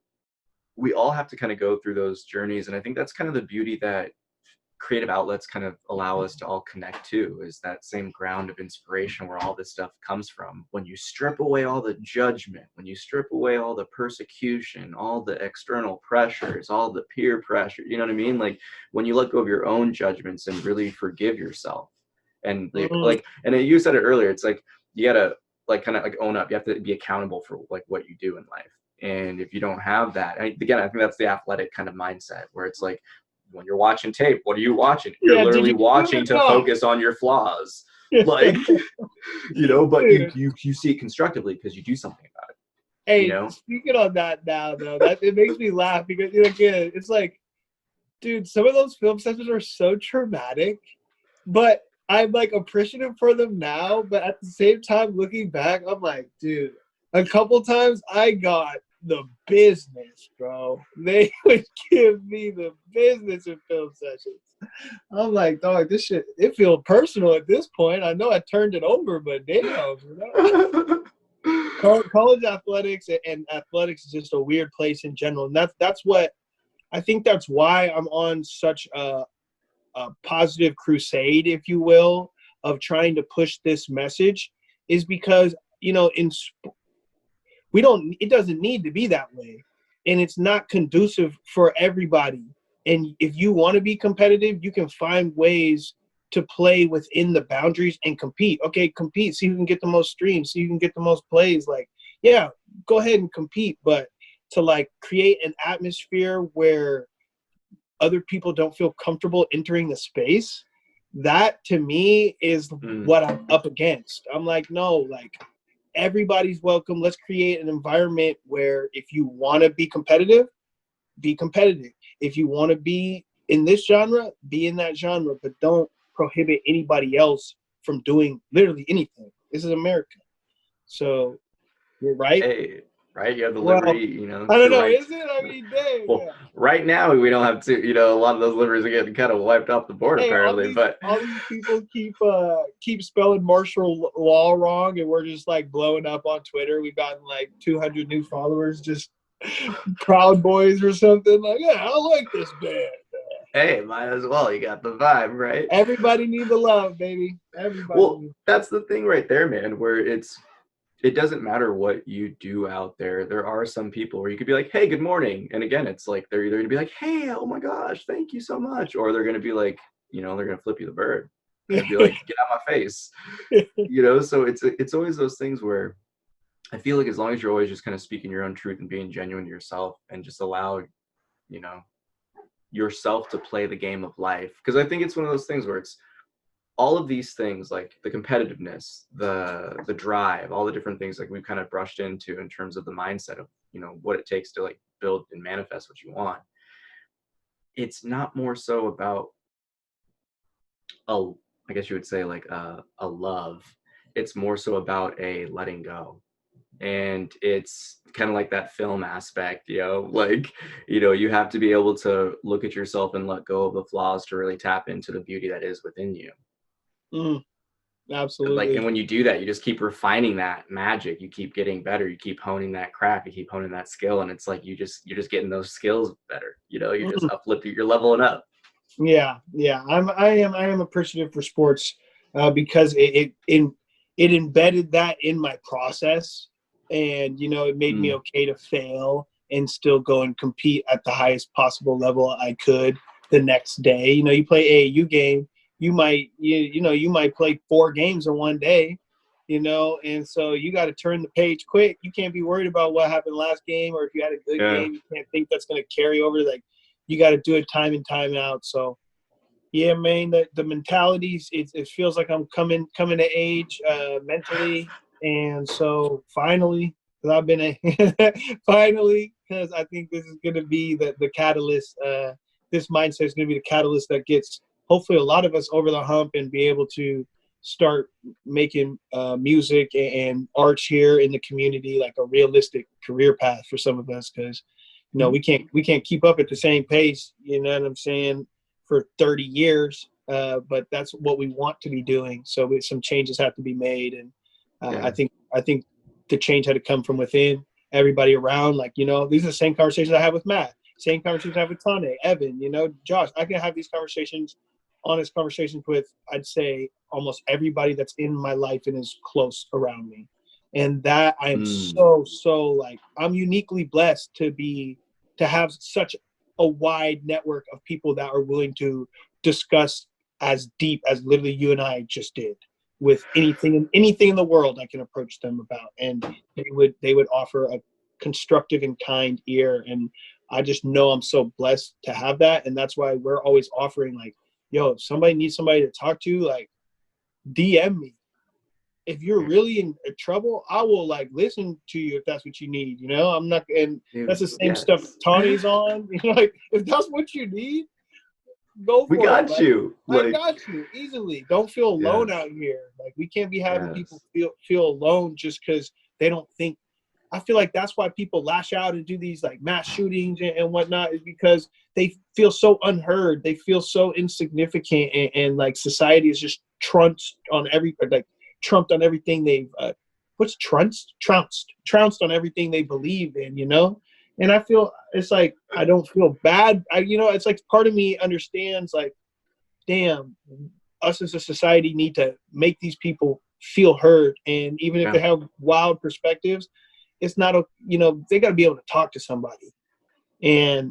we all have to kind of go through those journeys. And I think that's kind of the beauty that creative outlets kind of allow us to all connect to, is that same ground of inspiration where all this stuff comes from. When you strip away all the judgment, when you strip away all the persecution, all the external pressures, all the peer pressure, you know what I mean? Like when you let go of your own judgments and really forgive yourself. And like, and you said it earlier, it's like you gotta like kind of like own up. You have to be accountable for like what you do in life. And if you don't have that, again, I think that's the athletic kind of mindset where it's like, when you're watching tape, what are you watching? You're literally watching to focus on your flaws. Like, you know, but you see it constructively because you do something about it. Hey, you know? Speaking on that now, though, that it makes me laugh because again, it's like, dude, some of those film sessions are so traumatic, but I'm like appreciative for them now. But at the same time, looking back, I'm like, dude, a couple times I got the business, bro. They would give me the business in film sessions. I'm like, dog, this shit, it feels personal at this point. I know I turned it over, but damn, you know? College athletics and athletics is just a weird place in general. And that's what I think that's why I'm on such a positive crusade, if you will, of trying to push this message, is because, you know, it doesn't need to be that way. And it's not conducive for everybody. And if you want to be competitive, you can find ways to play within the boundaries and compete. Okay, compete, see who can get the most streams, see who can get the most plays. Like, yeah, go ahead and compete. But to like create an atmosphere where other people don't feel comfortable entering the space, that to me is what I'm up against. I'm like, no, like, everybody's welcome. Let's create an environment where if you want to be competitive, be competitive. If you want to be in this genre, be in that genre, but don't prohibit anybody else from doing literally anything. This is America. So you're right. Hey, right? You have the liberty, you know. I don't know, right. is it? I mean, dang. Well, right now we don't have to, you know, a lot of those liberties are getting kind of wiped off the board, apparently. All these people keep spelling martial law wrong, and we're just like blowing up on Twitter. We've gotten like 200 new followers, just Proud Boys or something. Like, yeah, I like this band. Hey, might as well. You got the vibe, right? Everybody need the love, baby. Everybody. Well, that's the thing right there, man, where it doesn't matter what you do out there. There are some people where you could be like, hey, good morning. And again, it's like they're either going to be like, hey, oh my gosh, thank you so much. Or they're going to be like, you know, they're going to flip you the bird. They're going to be like, get out my face. You know, so it's always those things where I feel like as long as you're always just kind of speaking your own truth and being genuine to yourself and just allow, you know, yourself to play the game of life. Because I think it's one of those things where it's all of these things, like the competitiveness, the drive, all the different things like we've kind of brushed into in terms of the mindset of, you know, what it takes to like build and manifest what you want. It's not more so about I guess you would say like a love. It's more so about a letting go. And it's kind of like that film aspect, you know, like, you know, you have to be able to look at yourself and let go of the flaws to really tap into the beauty that is within you. Absolutely. Like, and when you do that, you just keep refining that magic. You keep getting better. You keep honing that craft. You keep honing that skill, and it's like you're just getting those skills better. You know, you're just uplifting. You're leveling up. Yeah. I am appreciative for sports because it embedded that in my process, and you know, it made me okay to fail and still go and compete at the highest possible level I could the next day. You know, you play AAU game. You might play 4 games in one day, you know, and so you got to turn the page quick. You can't be worried about what happened last game, or if you had a good game, you can't think that's going to carry over. Like, you got to do it time and time out. So, yeah, man, the mentalities, it feels like I'm coming to age mentally, and so finally, because I've been finally, because I think this is going to be the catalyst. This mindset is going to be the catalyst that gets hopefully a lot of us over the hump and be able to start making music and arts here in the community, like a realistic career path for some of us, because we can't keep up at the same pace, you know what I'm saying, for 30 years, but that's what we want to be doing. So some changes have to be made, and I think the change had to come from within. Everybody around, like, these are the same conversations I have with Matt, same conversations I have with Tane, Evan, Josh. I can have these conversations, honest conversations, with, I'd say, almost everybody that's in my life and is close around me. And that I am so like, I'm uniquely blessed to have such a wide network of people that are willing to discuss as deep as literally you and I just did, with anything in the world I can approach them about, and they would offer a constructive and kind ear. And I just know I'm so blessed to have that. And that's why we're always offering, like, yo, if somebody needs somebody to talk to, like, DM me. If you're really in trouble, I will, like, listen to you if that's what you need. I'm not, and that's the same stuff Tawny's on. Like, if that's what you need, go for it. We got you. I got you easily. Don't feel alone out here. Like, we can't be having people feel alone just because they don't think. I feel like that's why people lash out and do these, like, mass shootings and whatnot, is because they feel so unheard. They feel so insignificant, and like, society is just trounced on everything they've trounced on everything they believe in. And I feel, it's like, I don't feel bad. It's like part of me understands, like, damn, us as a society need to make these people feel heard. And even if they have wild perspectives, it's not they got to be able to talk to somebody. And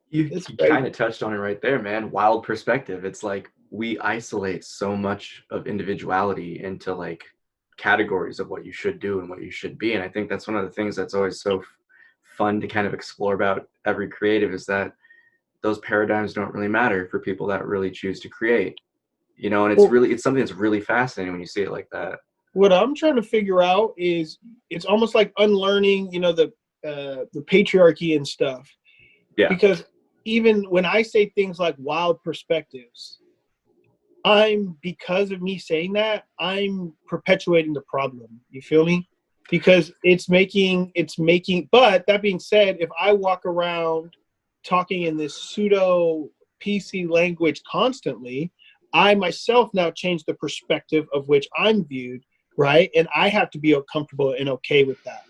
you kind of touched on it right there, man. Wild perspective. It's like, we isolate so much of individuality into, like, categories of what you should do and what you should be. And I think that's one of the things that's always so fun to kind of explore about every creative, is that those paradigms don't really matter for people that really choose to create, and it's something that's really fascinating when you see it like that. What I'm trying to figure out is, it's almost like unlearning, the patriarchy and stuff. Yeah. Because even when I say things like wild perspectives, because of me saying that, I'm perpetuating the problem. You feel me? Because it's making, but that being said, if I walk around talking in this pseudo PC language constantly, I myself now change the perspective of which I'm viewed, right? And I have to be comfortable and okay with that.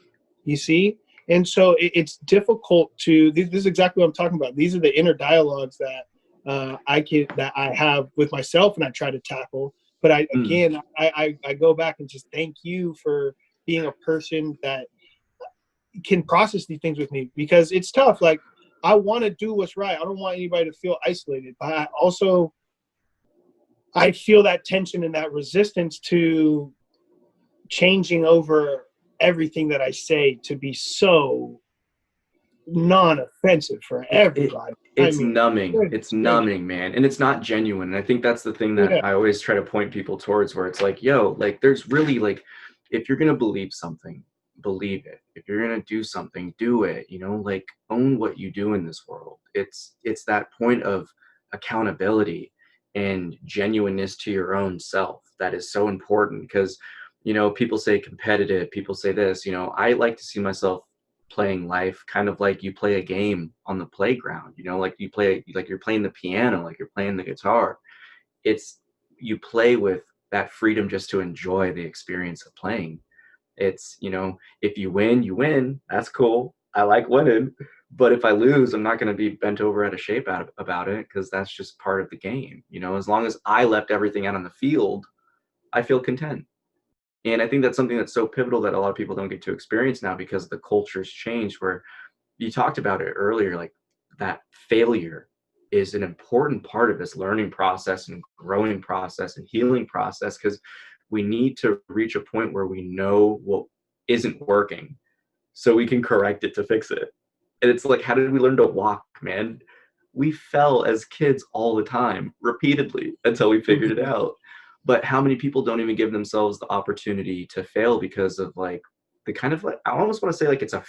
You see? And so it's difficult this is exactly what I'm talking about. These are the inner dialogues that I have with myself, and I try to tackle. But I go back and just thank you for being a person that can process these things with me, because it's tough. Like, I want to do what's right. I don't want anybody to feel isolated, but I feel that tension and that resistance to changing over everything that I say to be so non-offensive for everybody. It's numbing, man. And it's not genuine. And I think that's the thing that I always try to point people towards, where it's like, yo, like, there's really, like, if you're going to believe something, believe it. If you're going to do something, do it, like, own what you do in this world. It's that point of accountability and genuineness to your own self that is so important. Because, people say competitive, people say this, I like to see myself playing life kind of like you play a game on the playground, like you're playing the piano, like you're playing the guitar. You play with that freedom just to enjoy the experience of playing. It's, if you win, you win. That's cool. I like winning. But if I lose, I'm not going to be bent over out of shape about it, because that's just part of the game. As long as I left everything out on the field, I feel content. And I think that's something that's so pivotal that a lot of people don't get to experience now, because the culture's changed, where you talked about it earlier, like, that failure is an important part of this learning process and growing process and healing process, because we need to reach a point where we know what isn't working so we can correct it to fix it. And it's like, how did we learn to walk, man? We fell as kids all the time, repeatedly, until we figured it out. But how many people don't even give themselves the opportunity to fail because of, like, the kind of, like, I almost want to say, like, it's a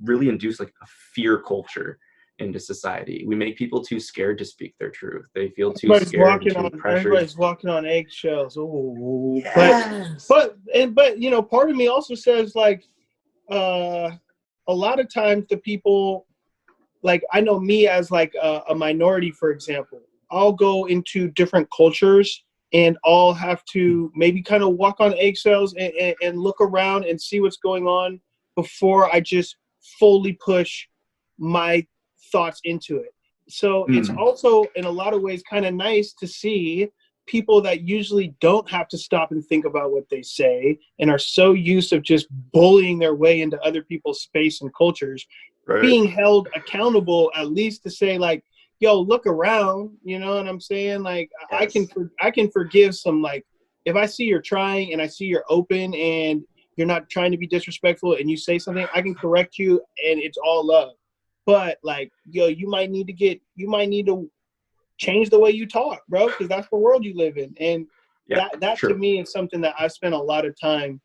really induced, like, a fear culture. into society. We make people too scared to speak their truth. They feel too scared and too pressured. Everybody's walking on eggshells. Ooh. Yes. But you know, part of me also says like a lot of times the people, like I know me as like a minority, for example, I'll go into different cultures and I'll have to maybe kind of walk on eggshells and look around and see what's going on before I just fully push my thoughts into it. So it's also in a lot of ways kind of nice to see people that usually don't have to stop and think about what they say and are so used of just bullying their way into other people's space and cultures, being held accountable at least to say like, yo, look around, you know what I'm saying? Like, yes. I can forgive some, like, if I see you're trying and I see you're open and you're not trying to be disrespectful and you say something, I can correct you and it's all love. But like, yo, you might need to change the way you talk, bro, because that's the world you live in. And that to me is something that I spent a lot of time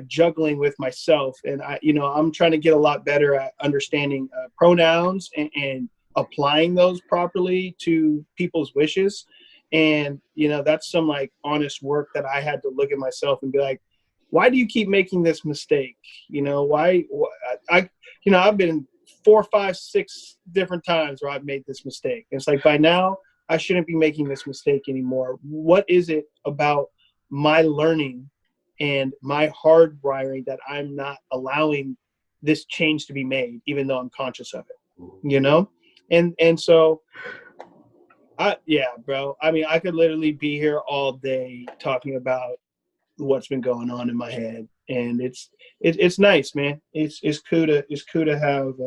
juggling with myself. And I'm trying to get a lot better at understanding pronouns and applying those properly to people's wishes. And that's some like honest work that I had to look at myself and be like, why do you keep making this mistake? I've been 4, 5, 6 different times where I've made this mistake. And it's like, by now I shouldn't be making this mistake anymore. What is it about my learning and my hardwiring that I'm not allowing this change to be made, even though I'm conscious of it, And so, bro. I mean, I could literally be here all day talking about what's been going on in my head, and it's nice, man. It's cool to have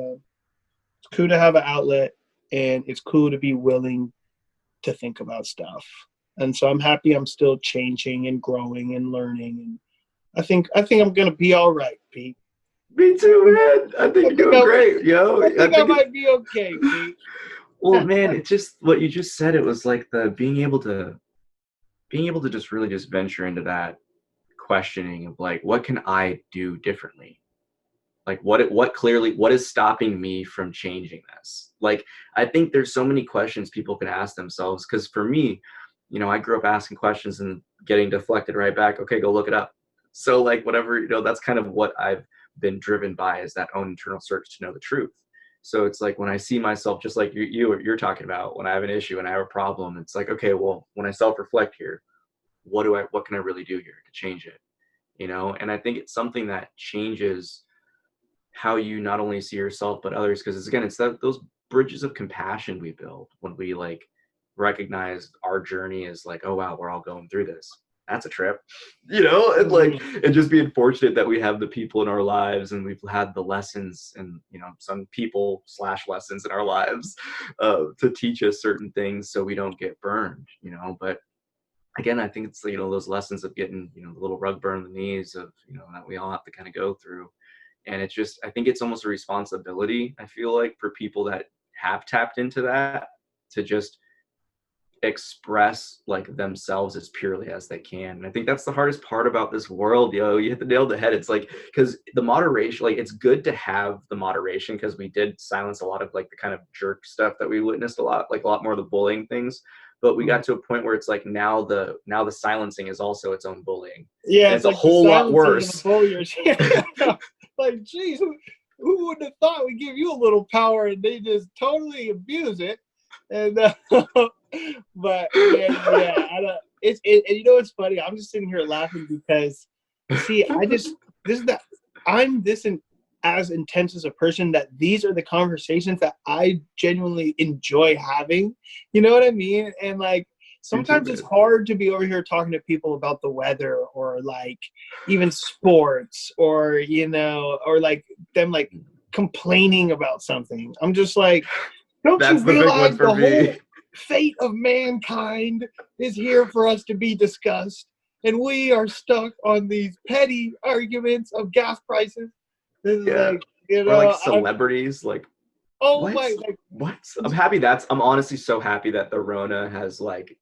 an outlet, and it's cool to be willing to think about stuff. And so I'm happy I'm still changing and growing and learning, and I think I'm gonna be all right, Pete. Me too, man. I think you're doing great, yo. I think I might be okay, Pete. Well, man, it's just what you just said. It was like the being able to just really just venture into that questioning of like, what can I do differently? Like what is stopping me from changing this? Like, I think there's so many questions people can ask themselves. Cause for me, I grew up asking questions and getting deflected right back. Okay, go look it up. So like whatever, that's kind of what I've been driven by, is that own internal search to know the truth. So it's like when I see myself, just like you're talking about, when I have an issue and I have a problem, it's like, okay, well, when I self-reflect here, what can I really do here to change it? And I think it's something that changes how you not only see yourself, but others. Cause it's those bridges of compassion we build when we like recognize our journey is like, oh wow, we're all going through this. That's a trip, and like, and just being fortunate that we have the people in our lives and we've had the lessons and, some people / lessons in our lives to teach us certain things so we don't get burned, but again, I think it's, those lessons of getting, the little rug burn in the knees of, that we all have to kind of go through. And it's just, I think it's almost a responsibility, I feel like, for people that have tapped into that to just express like themselves as purely as they can. And I think that's the hardest part about this world, you hit the nail on the head. It's like, because the moderation, like, it's good to have the moderation, because we did silence a lot of like the kind of jerk stuff that we witnessed a lot more of the bullying things. But we got to a point where it's like now the silencing is also its own bullying. Yeah, and it's like a whole lot worse. Like, geez, who would have thought we'd give you a little power and they just totally abuse it? And but yeah, I don't. It's funny. I'm just sitting here laughing because, see, I'm this as intense as a person that these are the conversations that I genuinely enjoy having. You know what I mean? And like, sometimes it's hard to be over here talking to people about the weather or like even sports or, or like them like complaining about something. I'm just like, don't you realize the whole fate of mankind is here for us to be discussed? And we are stuck on these petty arguments of gas prices. This is like, or like celebrities, like, what? I'm honestly so happy that the Rona has like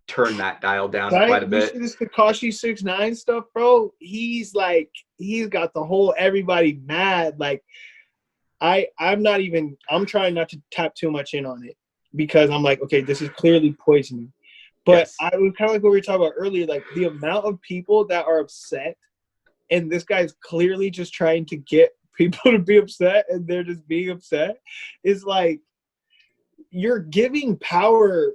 turned that dial down quite a bit. You see this Tekashi 6ix9ine stuff, bro? He's got the whole everybody mad. Like, I'm trying not to tap too much in on it because I'm like, okay, this is clearly poisoning. But Yes. I was kind of like what we were talking about earlier, like the amount of people that are upset, and this guy's clearly just trying to get people to be upset, and they're just being upset, is like, you're giving power.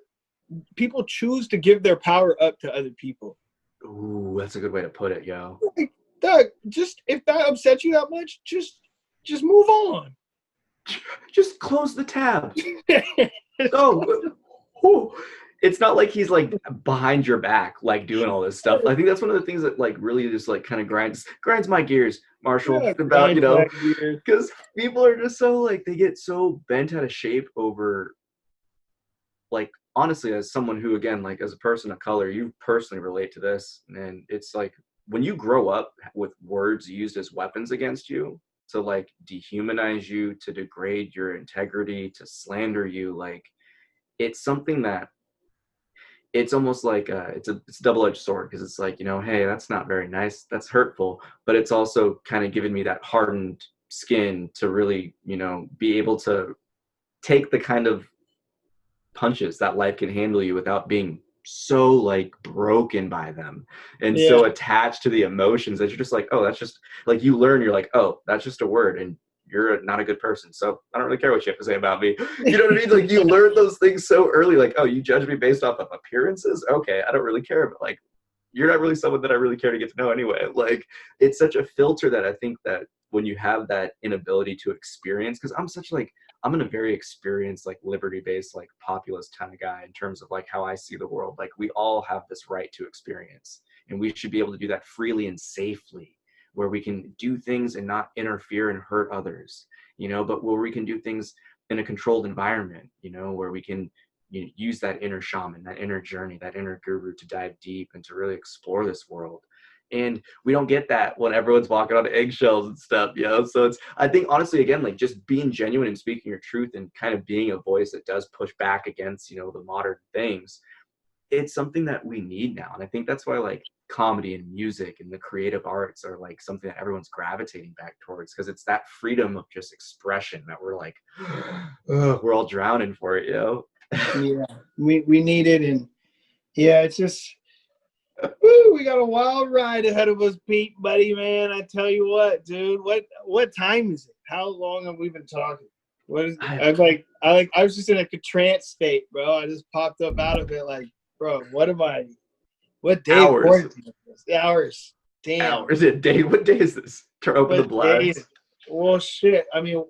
People choose to give their power up to other people. Ooh, that's a good way to put it, yo. Like, Doug, just if that upsets you that much, just move on. Just close the tab. Oh, whew. It's not like he's like behind your back, like doing all this stuff. I think that's one of the things that like really just like kind of grinds my gears, Marshall, Yeah, about, you know, weird. because people are just so like, they get so bent out of shape over, like, honestly, as someone who, again, like as a person of color, you personally relate to this. And it's like, when you grow up with words used as weapons against you to like dehumanize you, to degrade your integrity, to slander you, like, it's something that it's almost like it's a double-edged sword, because it's like, you know, hey, that's not very nice, that's hurtful, but it's also kind of given me that hardened skin to really, you know, be able to take the kind of punches that life can handle you without being so like broken by them and so attached to the emotions that you're just like, oh, that's just like, you learn, you're like, oh, that's just a word, and you're not a good person, so I don't really care what you have to say about me. You know what I mean? Like, you learn those things so early, like, oh, you judge me based off of appearances, okay, I don't really care, but like, you're not really someone that I really care to get to know anyway. Like, it's such a filter that I think that when you have that inability to experience, because I'm in a very experienced, like, liberty-based, like, populist kind of guy in terms of like how I see the world. Like, we all have this right to experience, and we should be able to do that freely and safely, where we can do things and not interfere and hurt others, you know, but where we can do things in a controlled environment, you know, where we can, you know, use that inner shaman, that inner journey, that inner guru to dive deep and to really explore this world. And we don't get that when everyone's walking on eggshells and stuff, you know? So it's, I think, honestly, again, like, just being genuine and speaking your truth and kind of being a voice that does push back against, you know, the modern things, it's something that we need now. And I think that's why, like, comedy and music and the creative arts are like something that everyone's gravitating back towards, because it's that freedom of just expression that we're like, we're all drowning for it, you know? Yeah, we need it. And yeah, it's just, woo, we got a wild ride ahead of us, Pete, buddy, man. I tell you what, dude, what time is it? How long have we been talking? What is it? I was just in a trance state, bro. I just popped up out of it like, bro, what day Hours. of quarantine is this? Hours. Damn. Hours. Is it day? What day is this? Turn open the blinds. Well, shit. I mean,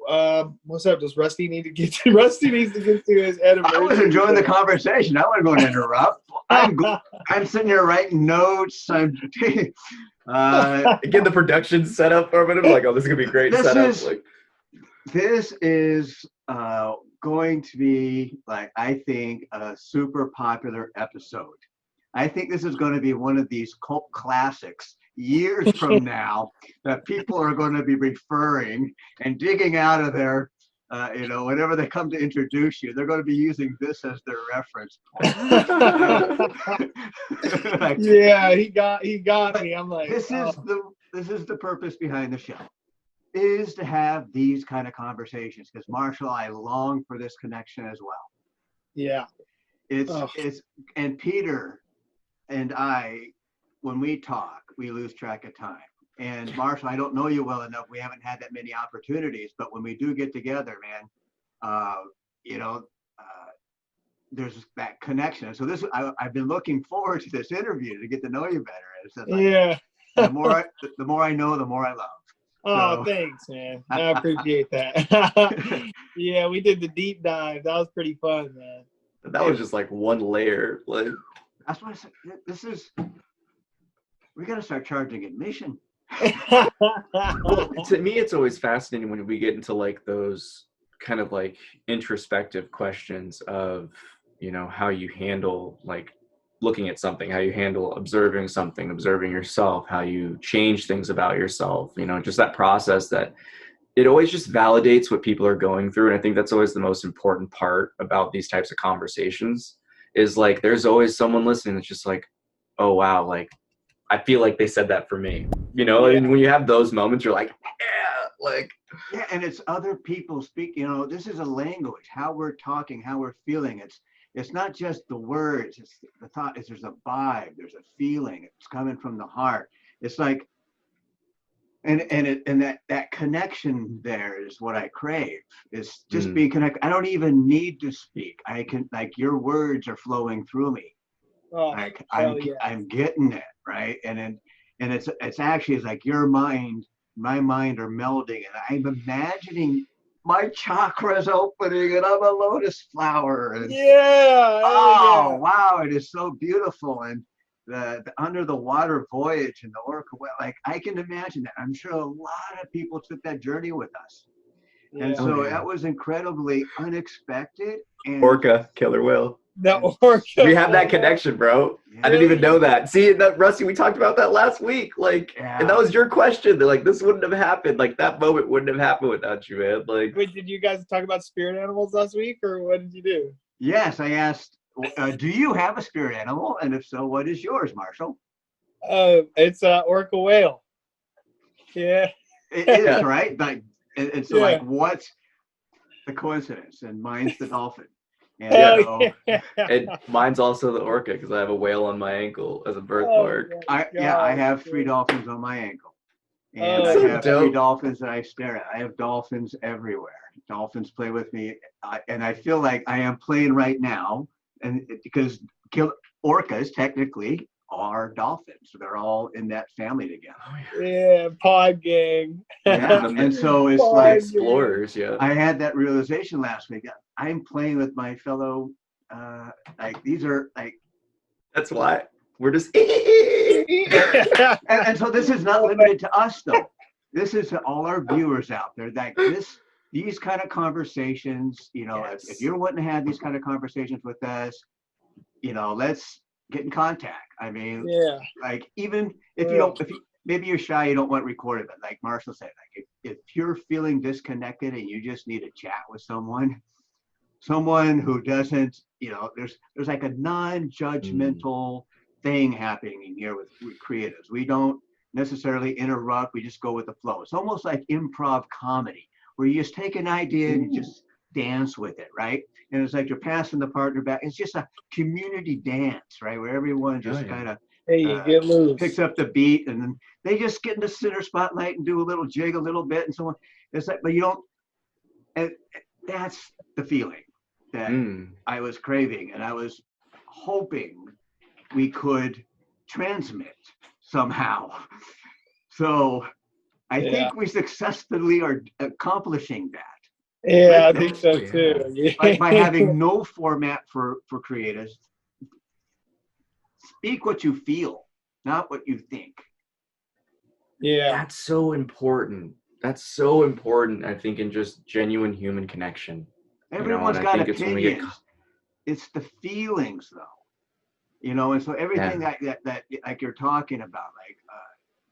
what's up? Does Rusty need to get to? Rusty needs to get to his anniversary. I was enjoying the conversation. I wasn't going to interrupt. I'm sitting here writing notes. I'm getting the production set up for a minute. I'm like, oh, this is gonna be a great setup. This is going to be, like, I think, a super popular episode. I think this is going to be one of these cult classics years from now that people are going to be referring and digging out of their, you know, whenever they come to introduce you, they're going to be using this as their reference point. Like, yeah, he got me. I'm like, this is the purpose behind the show, is to have these kind of conversations, because Marshall, I long for this connection as well. Yeah, it's and Peter and I, when we talk, we lose track of time. And Marshall, I don't know you well enough. We haven't had that many opportunities, but when we do get together, man, you know, there's that connection. So I've been looking forward to this interview to get to know you better. Like, yeah. the more I know, the more I love. Oh, thanks, man. I appreciate that. Yeah, we did the deep dive. That was pretty fun, man. That was just like one layer. Like, that's why I said we got to start charging admission. well, to me, it's always fascinating when we get into like those kind of like introspective questions of, you know, how you handle like looking at something, how you handle observing something, observing yourself, how you change things about yourself, you know, just that process that it always just validates what people are going through. And I think that's always the most important part about these types of conversations, is like, there's always someone listening that's just like, oh, wow, like, I feel like they said that for me, you know? Yeah. And when you have those moments, you're like, yeah, Like, yeah, and it's other people speak. This is a language. How we're talking, how we're feeling. It's not just the words. It's the thought. There's a vibe. There's a feeling. It's coming from the heart. It's like, and that connection there is what I crave. Is just being connected. I don't even need to speak. I can, like, your words are flowing through me. Oh, Like yeah. I'm getting it, right. And it's actually, it's like your mind, my mind are melding, and I'm imagining my chakras opening, and I'm a lotus flower, and Yeah. oh Yeah. wow, it is so beautiful. And the under the water voyage and the orca whale, like I can imagine that. I'm sure a lot of people took that journey with us. And Yeah. so yeah. that was incredibly unexpected. And Orca, killer whale. The and orca. We have that man. connection, bro. I didn't yeah, even know that. See, that Rusty, we talked about that last week. Like, and that yeah. was your question. Like, this wouldn't have happened. Like, that moment wouldn't have happened without you, man. Like, Wait, did you guys talk about spirit animals last week, or what did you do? Yes, I asked, do you have a spirit animal? And if so, what is yours, Marshall? It's orca whale. Yeah. It is, Yeah. right? Like, and so, Yeah. like, what's the coincidence? And mine's the dolphin. And Hell so, yeah. and mine's also the orca because I have a whale on my ankle as a birthmark. my I God, have 3 dude. dolphins on my ankle. And Oh, I So have 3 dope. dolphins that I stare at. I have dolphins everywhere. Dolphins play with me. And I feel like I am playing right now. And because orcas technically are dolphins. So they're all in that family together. Yeah, pod gang. Yeah. And And so it's Pod The like, gang. explorers, yeah. I had that realization last week. I'm playing with my fellow, like, these are like, That's why we're just. and so this is not limited to us though. This is to all our viewers out there. Like these kind of conversations, Yes. if you're wanting to have these kind of conversations with us, let's get in contact. I mean, Yeah. like, even if you don't, maybe you're shy, you don't want recorded, but like Marshall said, like if you're feeling disconnected and you just need to chat with someone who doesn't, there's like a non-judgmental thing happening in here with creatives. We don't necessarily interrupt. We just go with the flow. It's almost like improv comedy, where you just take an idea and you just dance with it, right? And it's like you're passing the partner back. It's just a community dance, right? Where everyone just kind of Hey, you get loose. picks up the beat, and then they just get in the center spotlight and do a little jig a little bit and so on. It's like, but you don't, and that's the feeling that I was craving, and I was hoping we could transmit somehow. So I think we successfully are accomplishing that. Yeah, I think so too. Yeah. By having no format for creatives. Speak what you feel, not what you think. Yeah. That's so important. That's so important, I think, in just genuine human connection. Everyone's got opinions. It's the feelings, though. And so everything that like you're talking about,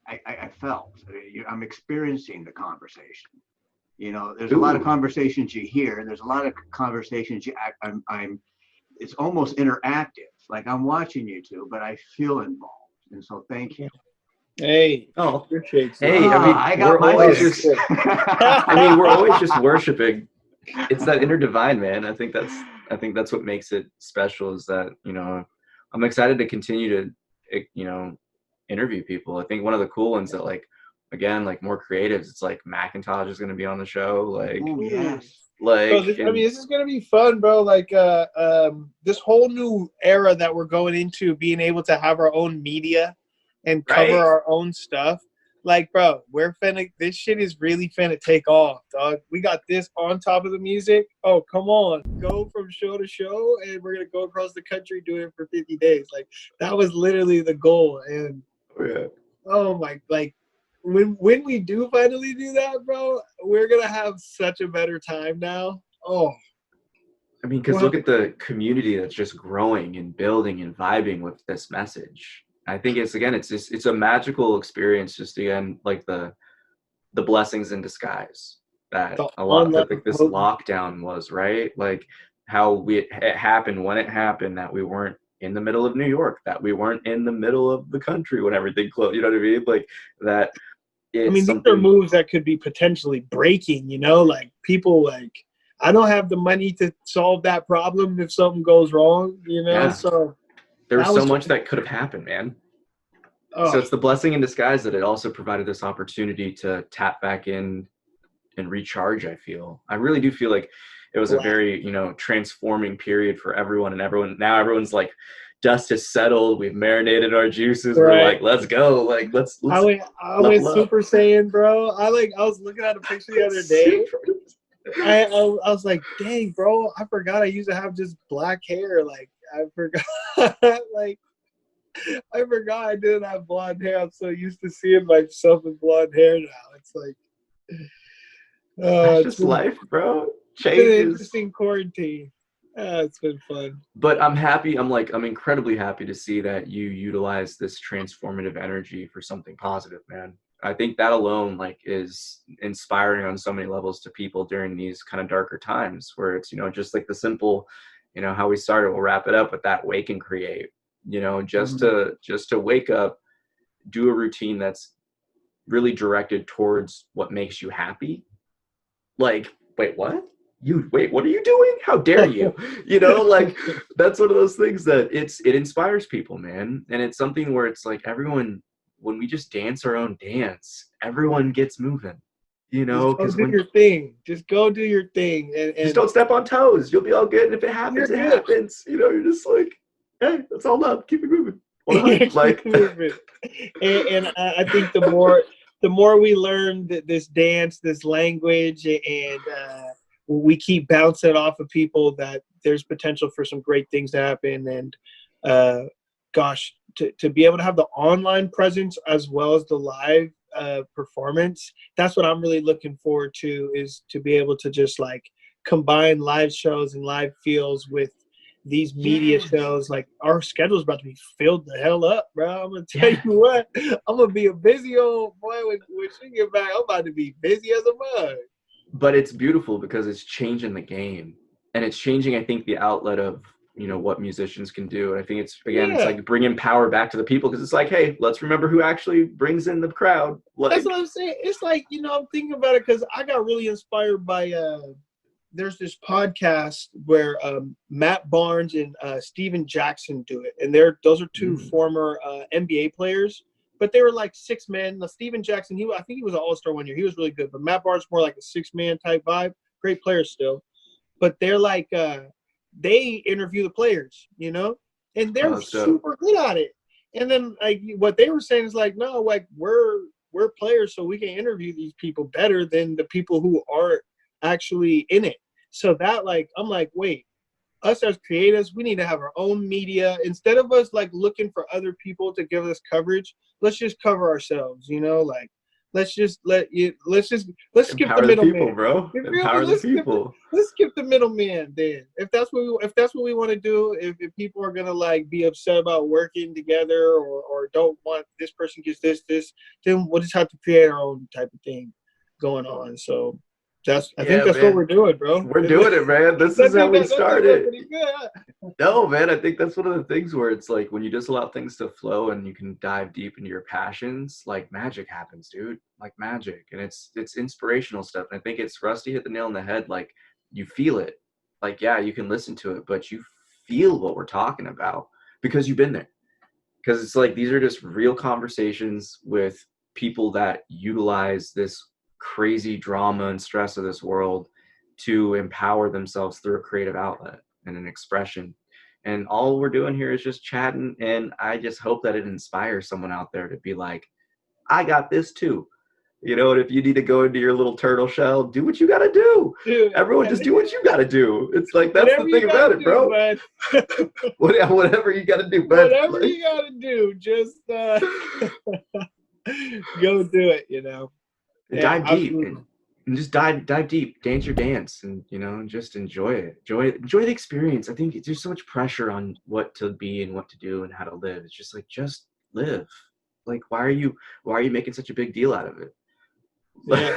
like I felt. I'm experiencing the conversation. There's a lot of conversations you hear, and there's a lot of conversations I'm. It's almost interactive. Like I'm watching you two, but I feel involved, and so thank you. Hey. Oh, appreciate you. hey, I mean, I got we're my always fix. just. I mean, we're always just worshiping. It's that inner divine, man. I think that's what makes it special. Is that I'm excited to continue to interview people. I think one of the cool ones that like more creatives. It's like Macintosh is going to be on the show. Like, oh yes. Like, so this is gonna be fun, bro. Like, this whole new era that we're going into, being able to have our own media and cover our own stuff. Like, bro, this shit is really finna take off, dog. We got this on top of the music. Oh, come on. Go from show to show, and we're gonna go across the country doing it for 50 days. Like, that was literally the goal. And when we do finally do that, bro, we're gonna have such a better time now. Oh, I mean, because look at the community that's just growing and building and vibing with this message. I think it's a magical experience. Just again, like the blessings in disguise that a lot that like this lockdown was, right? Like how it happened when it happened, that we weren't in the middle of New York, that we weren't in the middle of the country when everything closed. You know what I mean? Like that. I mean, these are moves that could be potentially breaking, you know, like people like, I don't have the money to solve that problem if something goes wrong, you know, Yeah. so. There was so much that could have happened, man. Oh. So it's the blessing in disguise that it also provided this opportunity to tap back in and recharge, I feel. I really do feel like it was a very, you know, transforming period for everyone, and now everyone's like, dust has settled, we've marinated our juices, right. We're like, let's go, like let's I went Super Saiyan, bro. I was looking at a picture the other day. I was like, dang, bro, I forgot I used to have just black hair. Like, I forgot like I forgot I didn't have blonde hair. I'm so used to seeing myself with blonde hair now. It's like, it's just life, bro. Changes. It's been an interesting quarantine. It's been fun. But I'm happy. I'm incredibly happy to see that you utilize this transformative energy for something positive, man. I think that alone like is inspiring on so many levels to people during these kind of darker times where it's, you know, just like the simple, you know, how we started, we'll wrap it up with that wake and create, you know, just to wake up, do a routine that's really directed towards what makes you happy. Like, wait, what are you doing? How dare you? You know, like that's one of those things that it inspires people, man. And it's something where it's like everyone, when we just dance our own dance, everyone gets moving, you know, because when your thing, just go do your thing and just don't step on toes. You'll be all good. And if it happens, it happens. You know, you're just like, hey, that's all up. Keep it moving. Like, and I think the more we learn this dance, this language, and we keep bouncing off of people, that there's potential for some great things to happen. And gosh, to be able to have the online presence as well as the live performance, that's what I'm really looking forward to, is to be able to just like combine live shows and live feels with these media shows. Like our schedule's about to be filled the hell up, bro. I'm gonna tell you what, I'm gonna be a busy old boy when she get back. I'm about to be busy as a mug. But it's beautiful because it's changing the game, and it's changing, I think, the outlet of, you know, what musicians can do. And I think it's, again, it's like bringing power back to the people, because it's like, hey, let's remember who actually brings in the crowd. Like, that's what I'm saying. It's like, you know, I'm thinking about it because I got really inspired by there's this podcast where Matt Barnes and Steven Jackson do it, and those are two former NBA players, but they were like 6 men. Now, Steven Jackson, I think he was an all-star one year. He was really good, but Matt Barnes more like a 6-man type vibe. Great players still, but they're like they interview the players, you know, and they're super good at it. And then like what they were saying is like, no, like we're players, so we can interview these people better than the people who aren't actually in it. So that, like, I'm like, wait, us as creatives, we need to have our own media. Instead of us like looking for other people to give us coverage, let's just cover ourselves, you know, like let's skip the middleman, bro. Empower the people. Let's skip the middleman then. If that's what we want to do, if people are gonna like be upset about working together or don't want this person gets this, then we'll just have to create our own type of thing going on. So I think that's what we're doing, bro. We're doing it, man. This is how we started. No, man, I think that's one of the things where it's like when you just allow things to flow and you can dive deep into your passions, like magic happens, dude. Like magic. And it's inspirational stuff. And I think it's Rusty hit the nail on the head. Like you feel it. Like, yeah, you can listen to it, but you feel what we're talking about because you've been there. Because it's like these are just real conversations with people that utilize this crazy drama and stress of this world to empower themselves through a creative outlet and an expression. And all we're doing here is just chatting, and I just hope that it inspires someone out there to be like, I got this too, you know. And if you need to go into your little turtle shell, do what you got to do. Dude, everyone just do what you got to do. It's like that's the thing about it, bro. Whatever you got to do, bud. Whatever you got to do, just go do it, you know. Dive deep and just dive deep, dance your dance, and you know, just enjoy it. Enjoy the experience. I think there's so much pressure on what to be and what to do and how to live. It's just like, just live. Like, why are you making such a big deal out of it? Yeah.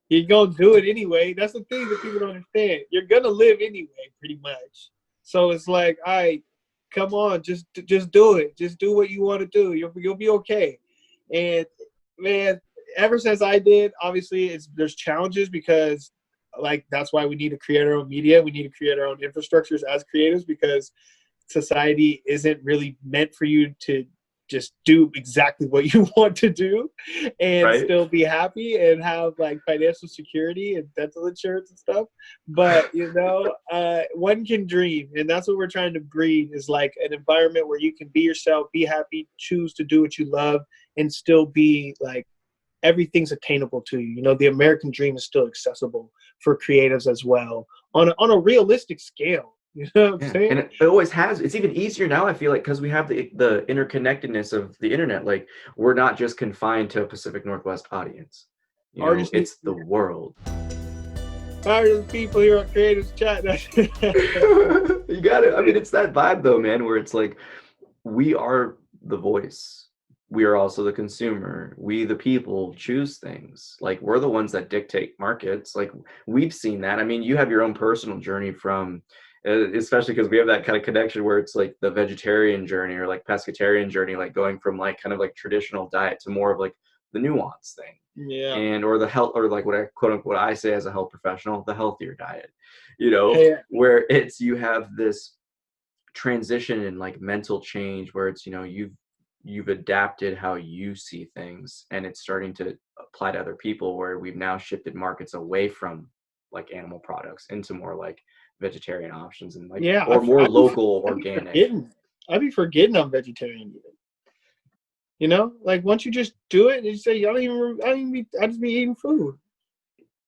You're gonna do it anyway. That's the thing that people don't understand. You're gonna live anyway, pretty much. So it's like, all right, come on, just do it. Just do what you want to do. You'll be okay. And man, ever since I did, obviously there's challenges because like that's why we need to create our own media. We need to create our own infrastructures as creatives because society isn't really meant for you to just do exactly what you want to do and Right. still be happy and have like financial security and dental insurance and stuff. But one can dream, and that's what we're trying to breed is like an environment where you can be yourself, be happy, choose to do what you love, and still be like everything's attainable to you. The American dream is still accessible for creatives as well on a realistic scale. You know what I'm saying? And it always has. It's even easier now, I feel like, because we have the interconnectedness of the internet. Like, we're not just confined to a Pacific Northwest audience. It's the world. How are the people here on Creatives Chat? You got it. I mean, it's that vibe though, man, where it's like we are the voice. We are also the consumer. We, the people, choose things. Like, we're the ones that dictate markets. Like, we've seen that. I mean, you have your own personal journey from, especially because we have that kind of connection where it's like the vegetarian journey or like pescatarian journey, like going from like kind of like traditional diet to more of like the nuance thing. Yeah. And or the health, or like what I quote unquote I say as a health professional, the healthier diet. Where it's you have this transition and like mental change where it's you've adapted how you see things, and it's starting to apply to other people, where we've now shifted markets away from like animal products into more like vegetarian options and like more local organic. I'd be forgetting I'm vegetarian. Like once you just do it, you say I just be eating food,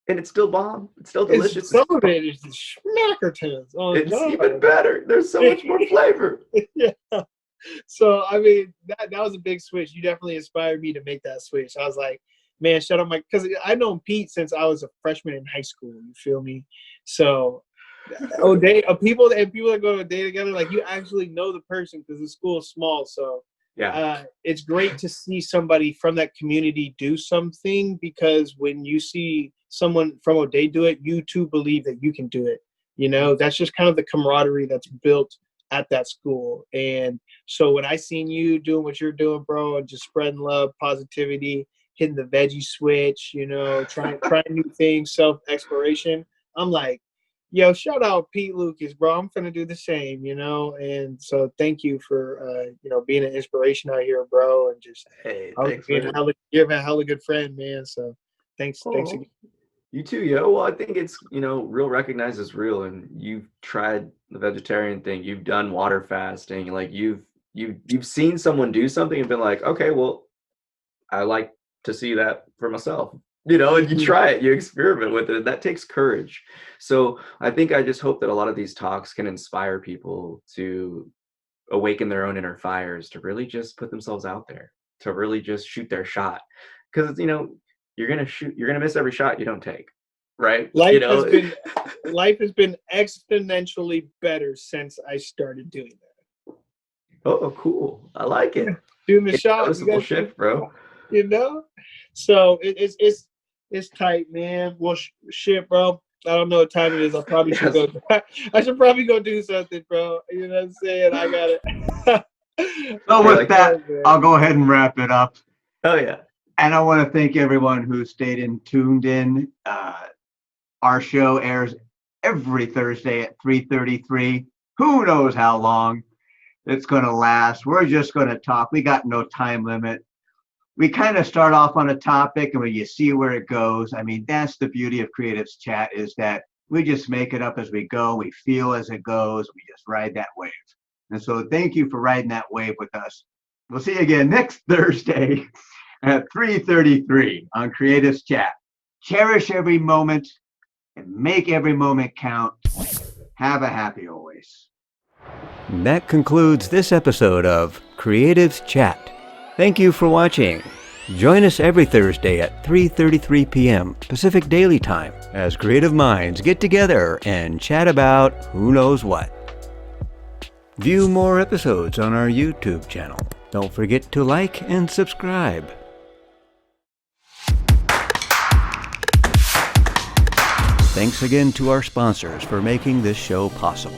and it's still bomb. It's still delicious. Some of it is schmackertons. It's even better. There's so much more flavor. Yeah. So I mean that was a big switch. You definitely inspired me to make that switch. I was like, man, shut up, because I've known Pete since I was a freshman in high school. You feel me? So people that go to a day together, like you actually know the person because the school is small. So yeah, it's great to see somebody from that community do something, because when you see someone from O'Day do it, you too believe that you can do it. That's just kind of the camaraderie that's built at that school. And so when I seen you doing what you're doing, bro, and just spreading love, positivity, hitting the veggie switch, trying new things, self-exploration, I'm like, yo, shout out Pete Lucas, bro. I'm finna do the same, and so thank you for being an inspiration out here, bro, and just you're a hella good friend, man. So thanks again. You too, yo. Well, I think it's real recognizes real, and you've tried the vegetarian thing, you've done water fasting, like you've seen someone do something and been like, okay, well, I like to see that for myself. And you try it, you experiment with it, and that takes courage. So I just hope that a lot of these talks can inspire people to awaken their own inner fires, to really just put themselves out there, to really just shoot their shot. Because, you're going to miss every shot you don't take, right? Life has been exponentially better since I started doing that. Oh, cool. I like it. Doing the shot. Noticeable shift, bro. So it's tight, man. Well, shit, bro. I don't know what time it is. I probably should go. I should probably go do something, bro. You know what I'm saying? I got it. So with that, I'll go ahead and wrap it up. Oh yeah. And I want to thank everyone who stayed tuned in. Our show airs every Thursday at 3:33. Who knows how long it's going to last? We're just going to talk. We got no time limit. We kind of start off on a topic, and when you see where it goes, I mean, that's the beauty of Creatives Chat, is that we just make it up as we go. We feel as it goes. We just ride that wave. And so thank you for riding that wave with us. We'll see you again next Thursday at 3:33 on Creatives Chat. Cherish every moment and make every moment count. Have a happy always. That concludes this episode of Creatives Chat. Thank you for watching. Join us every Thursday at 3:33 p.m. Pacific Daily Time as creative minds get together and chat about who knows what. View more episodes on our YouTube channel. Don't forget to like and subscribe. Thanks again to our sponsors for making this show possible.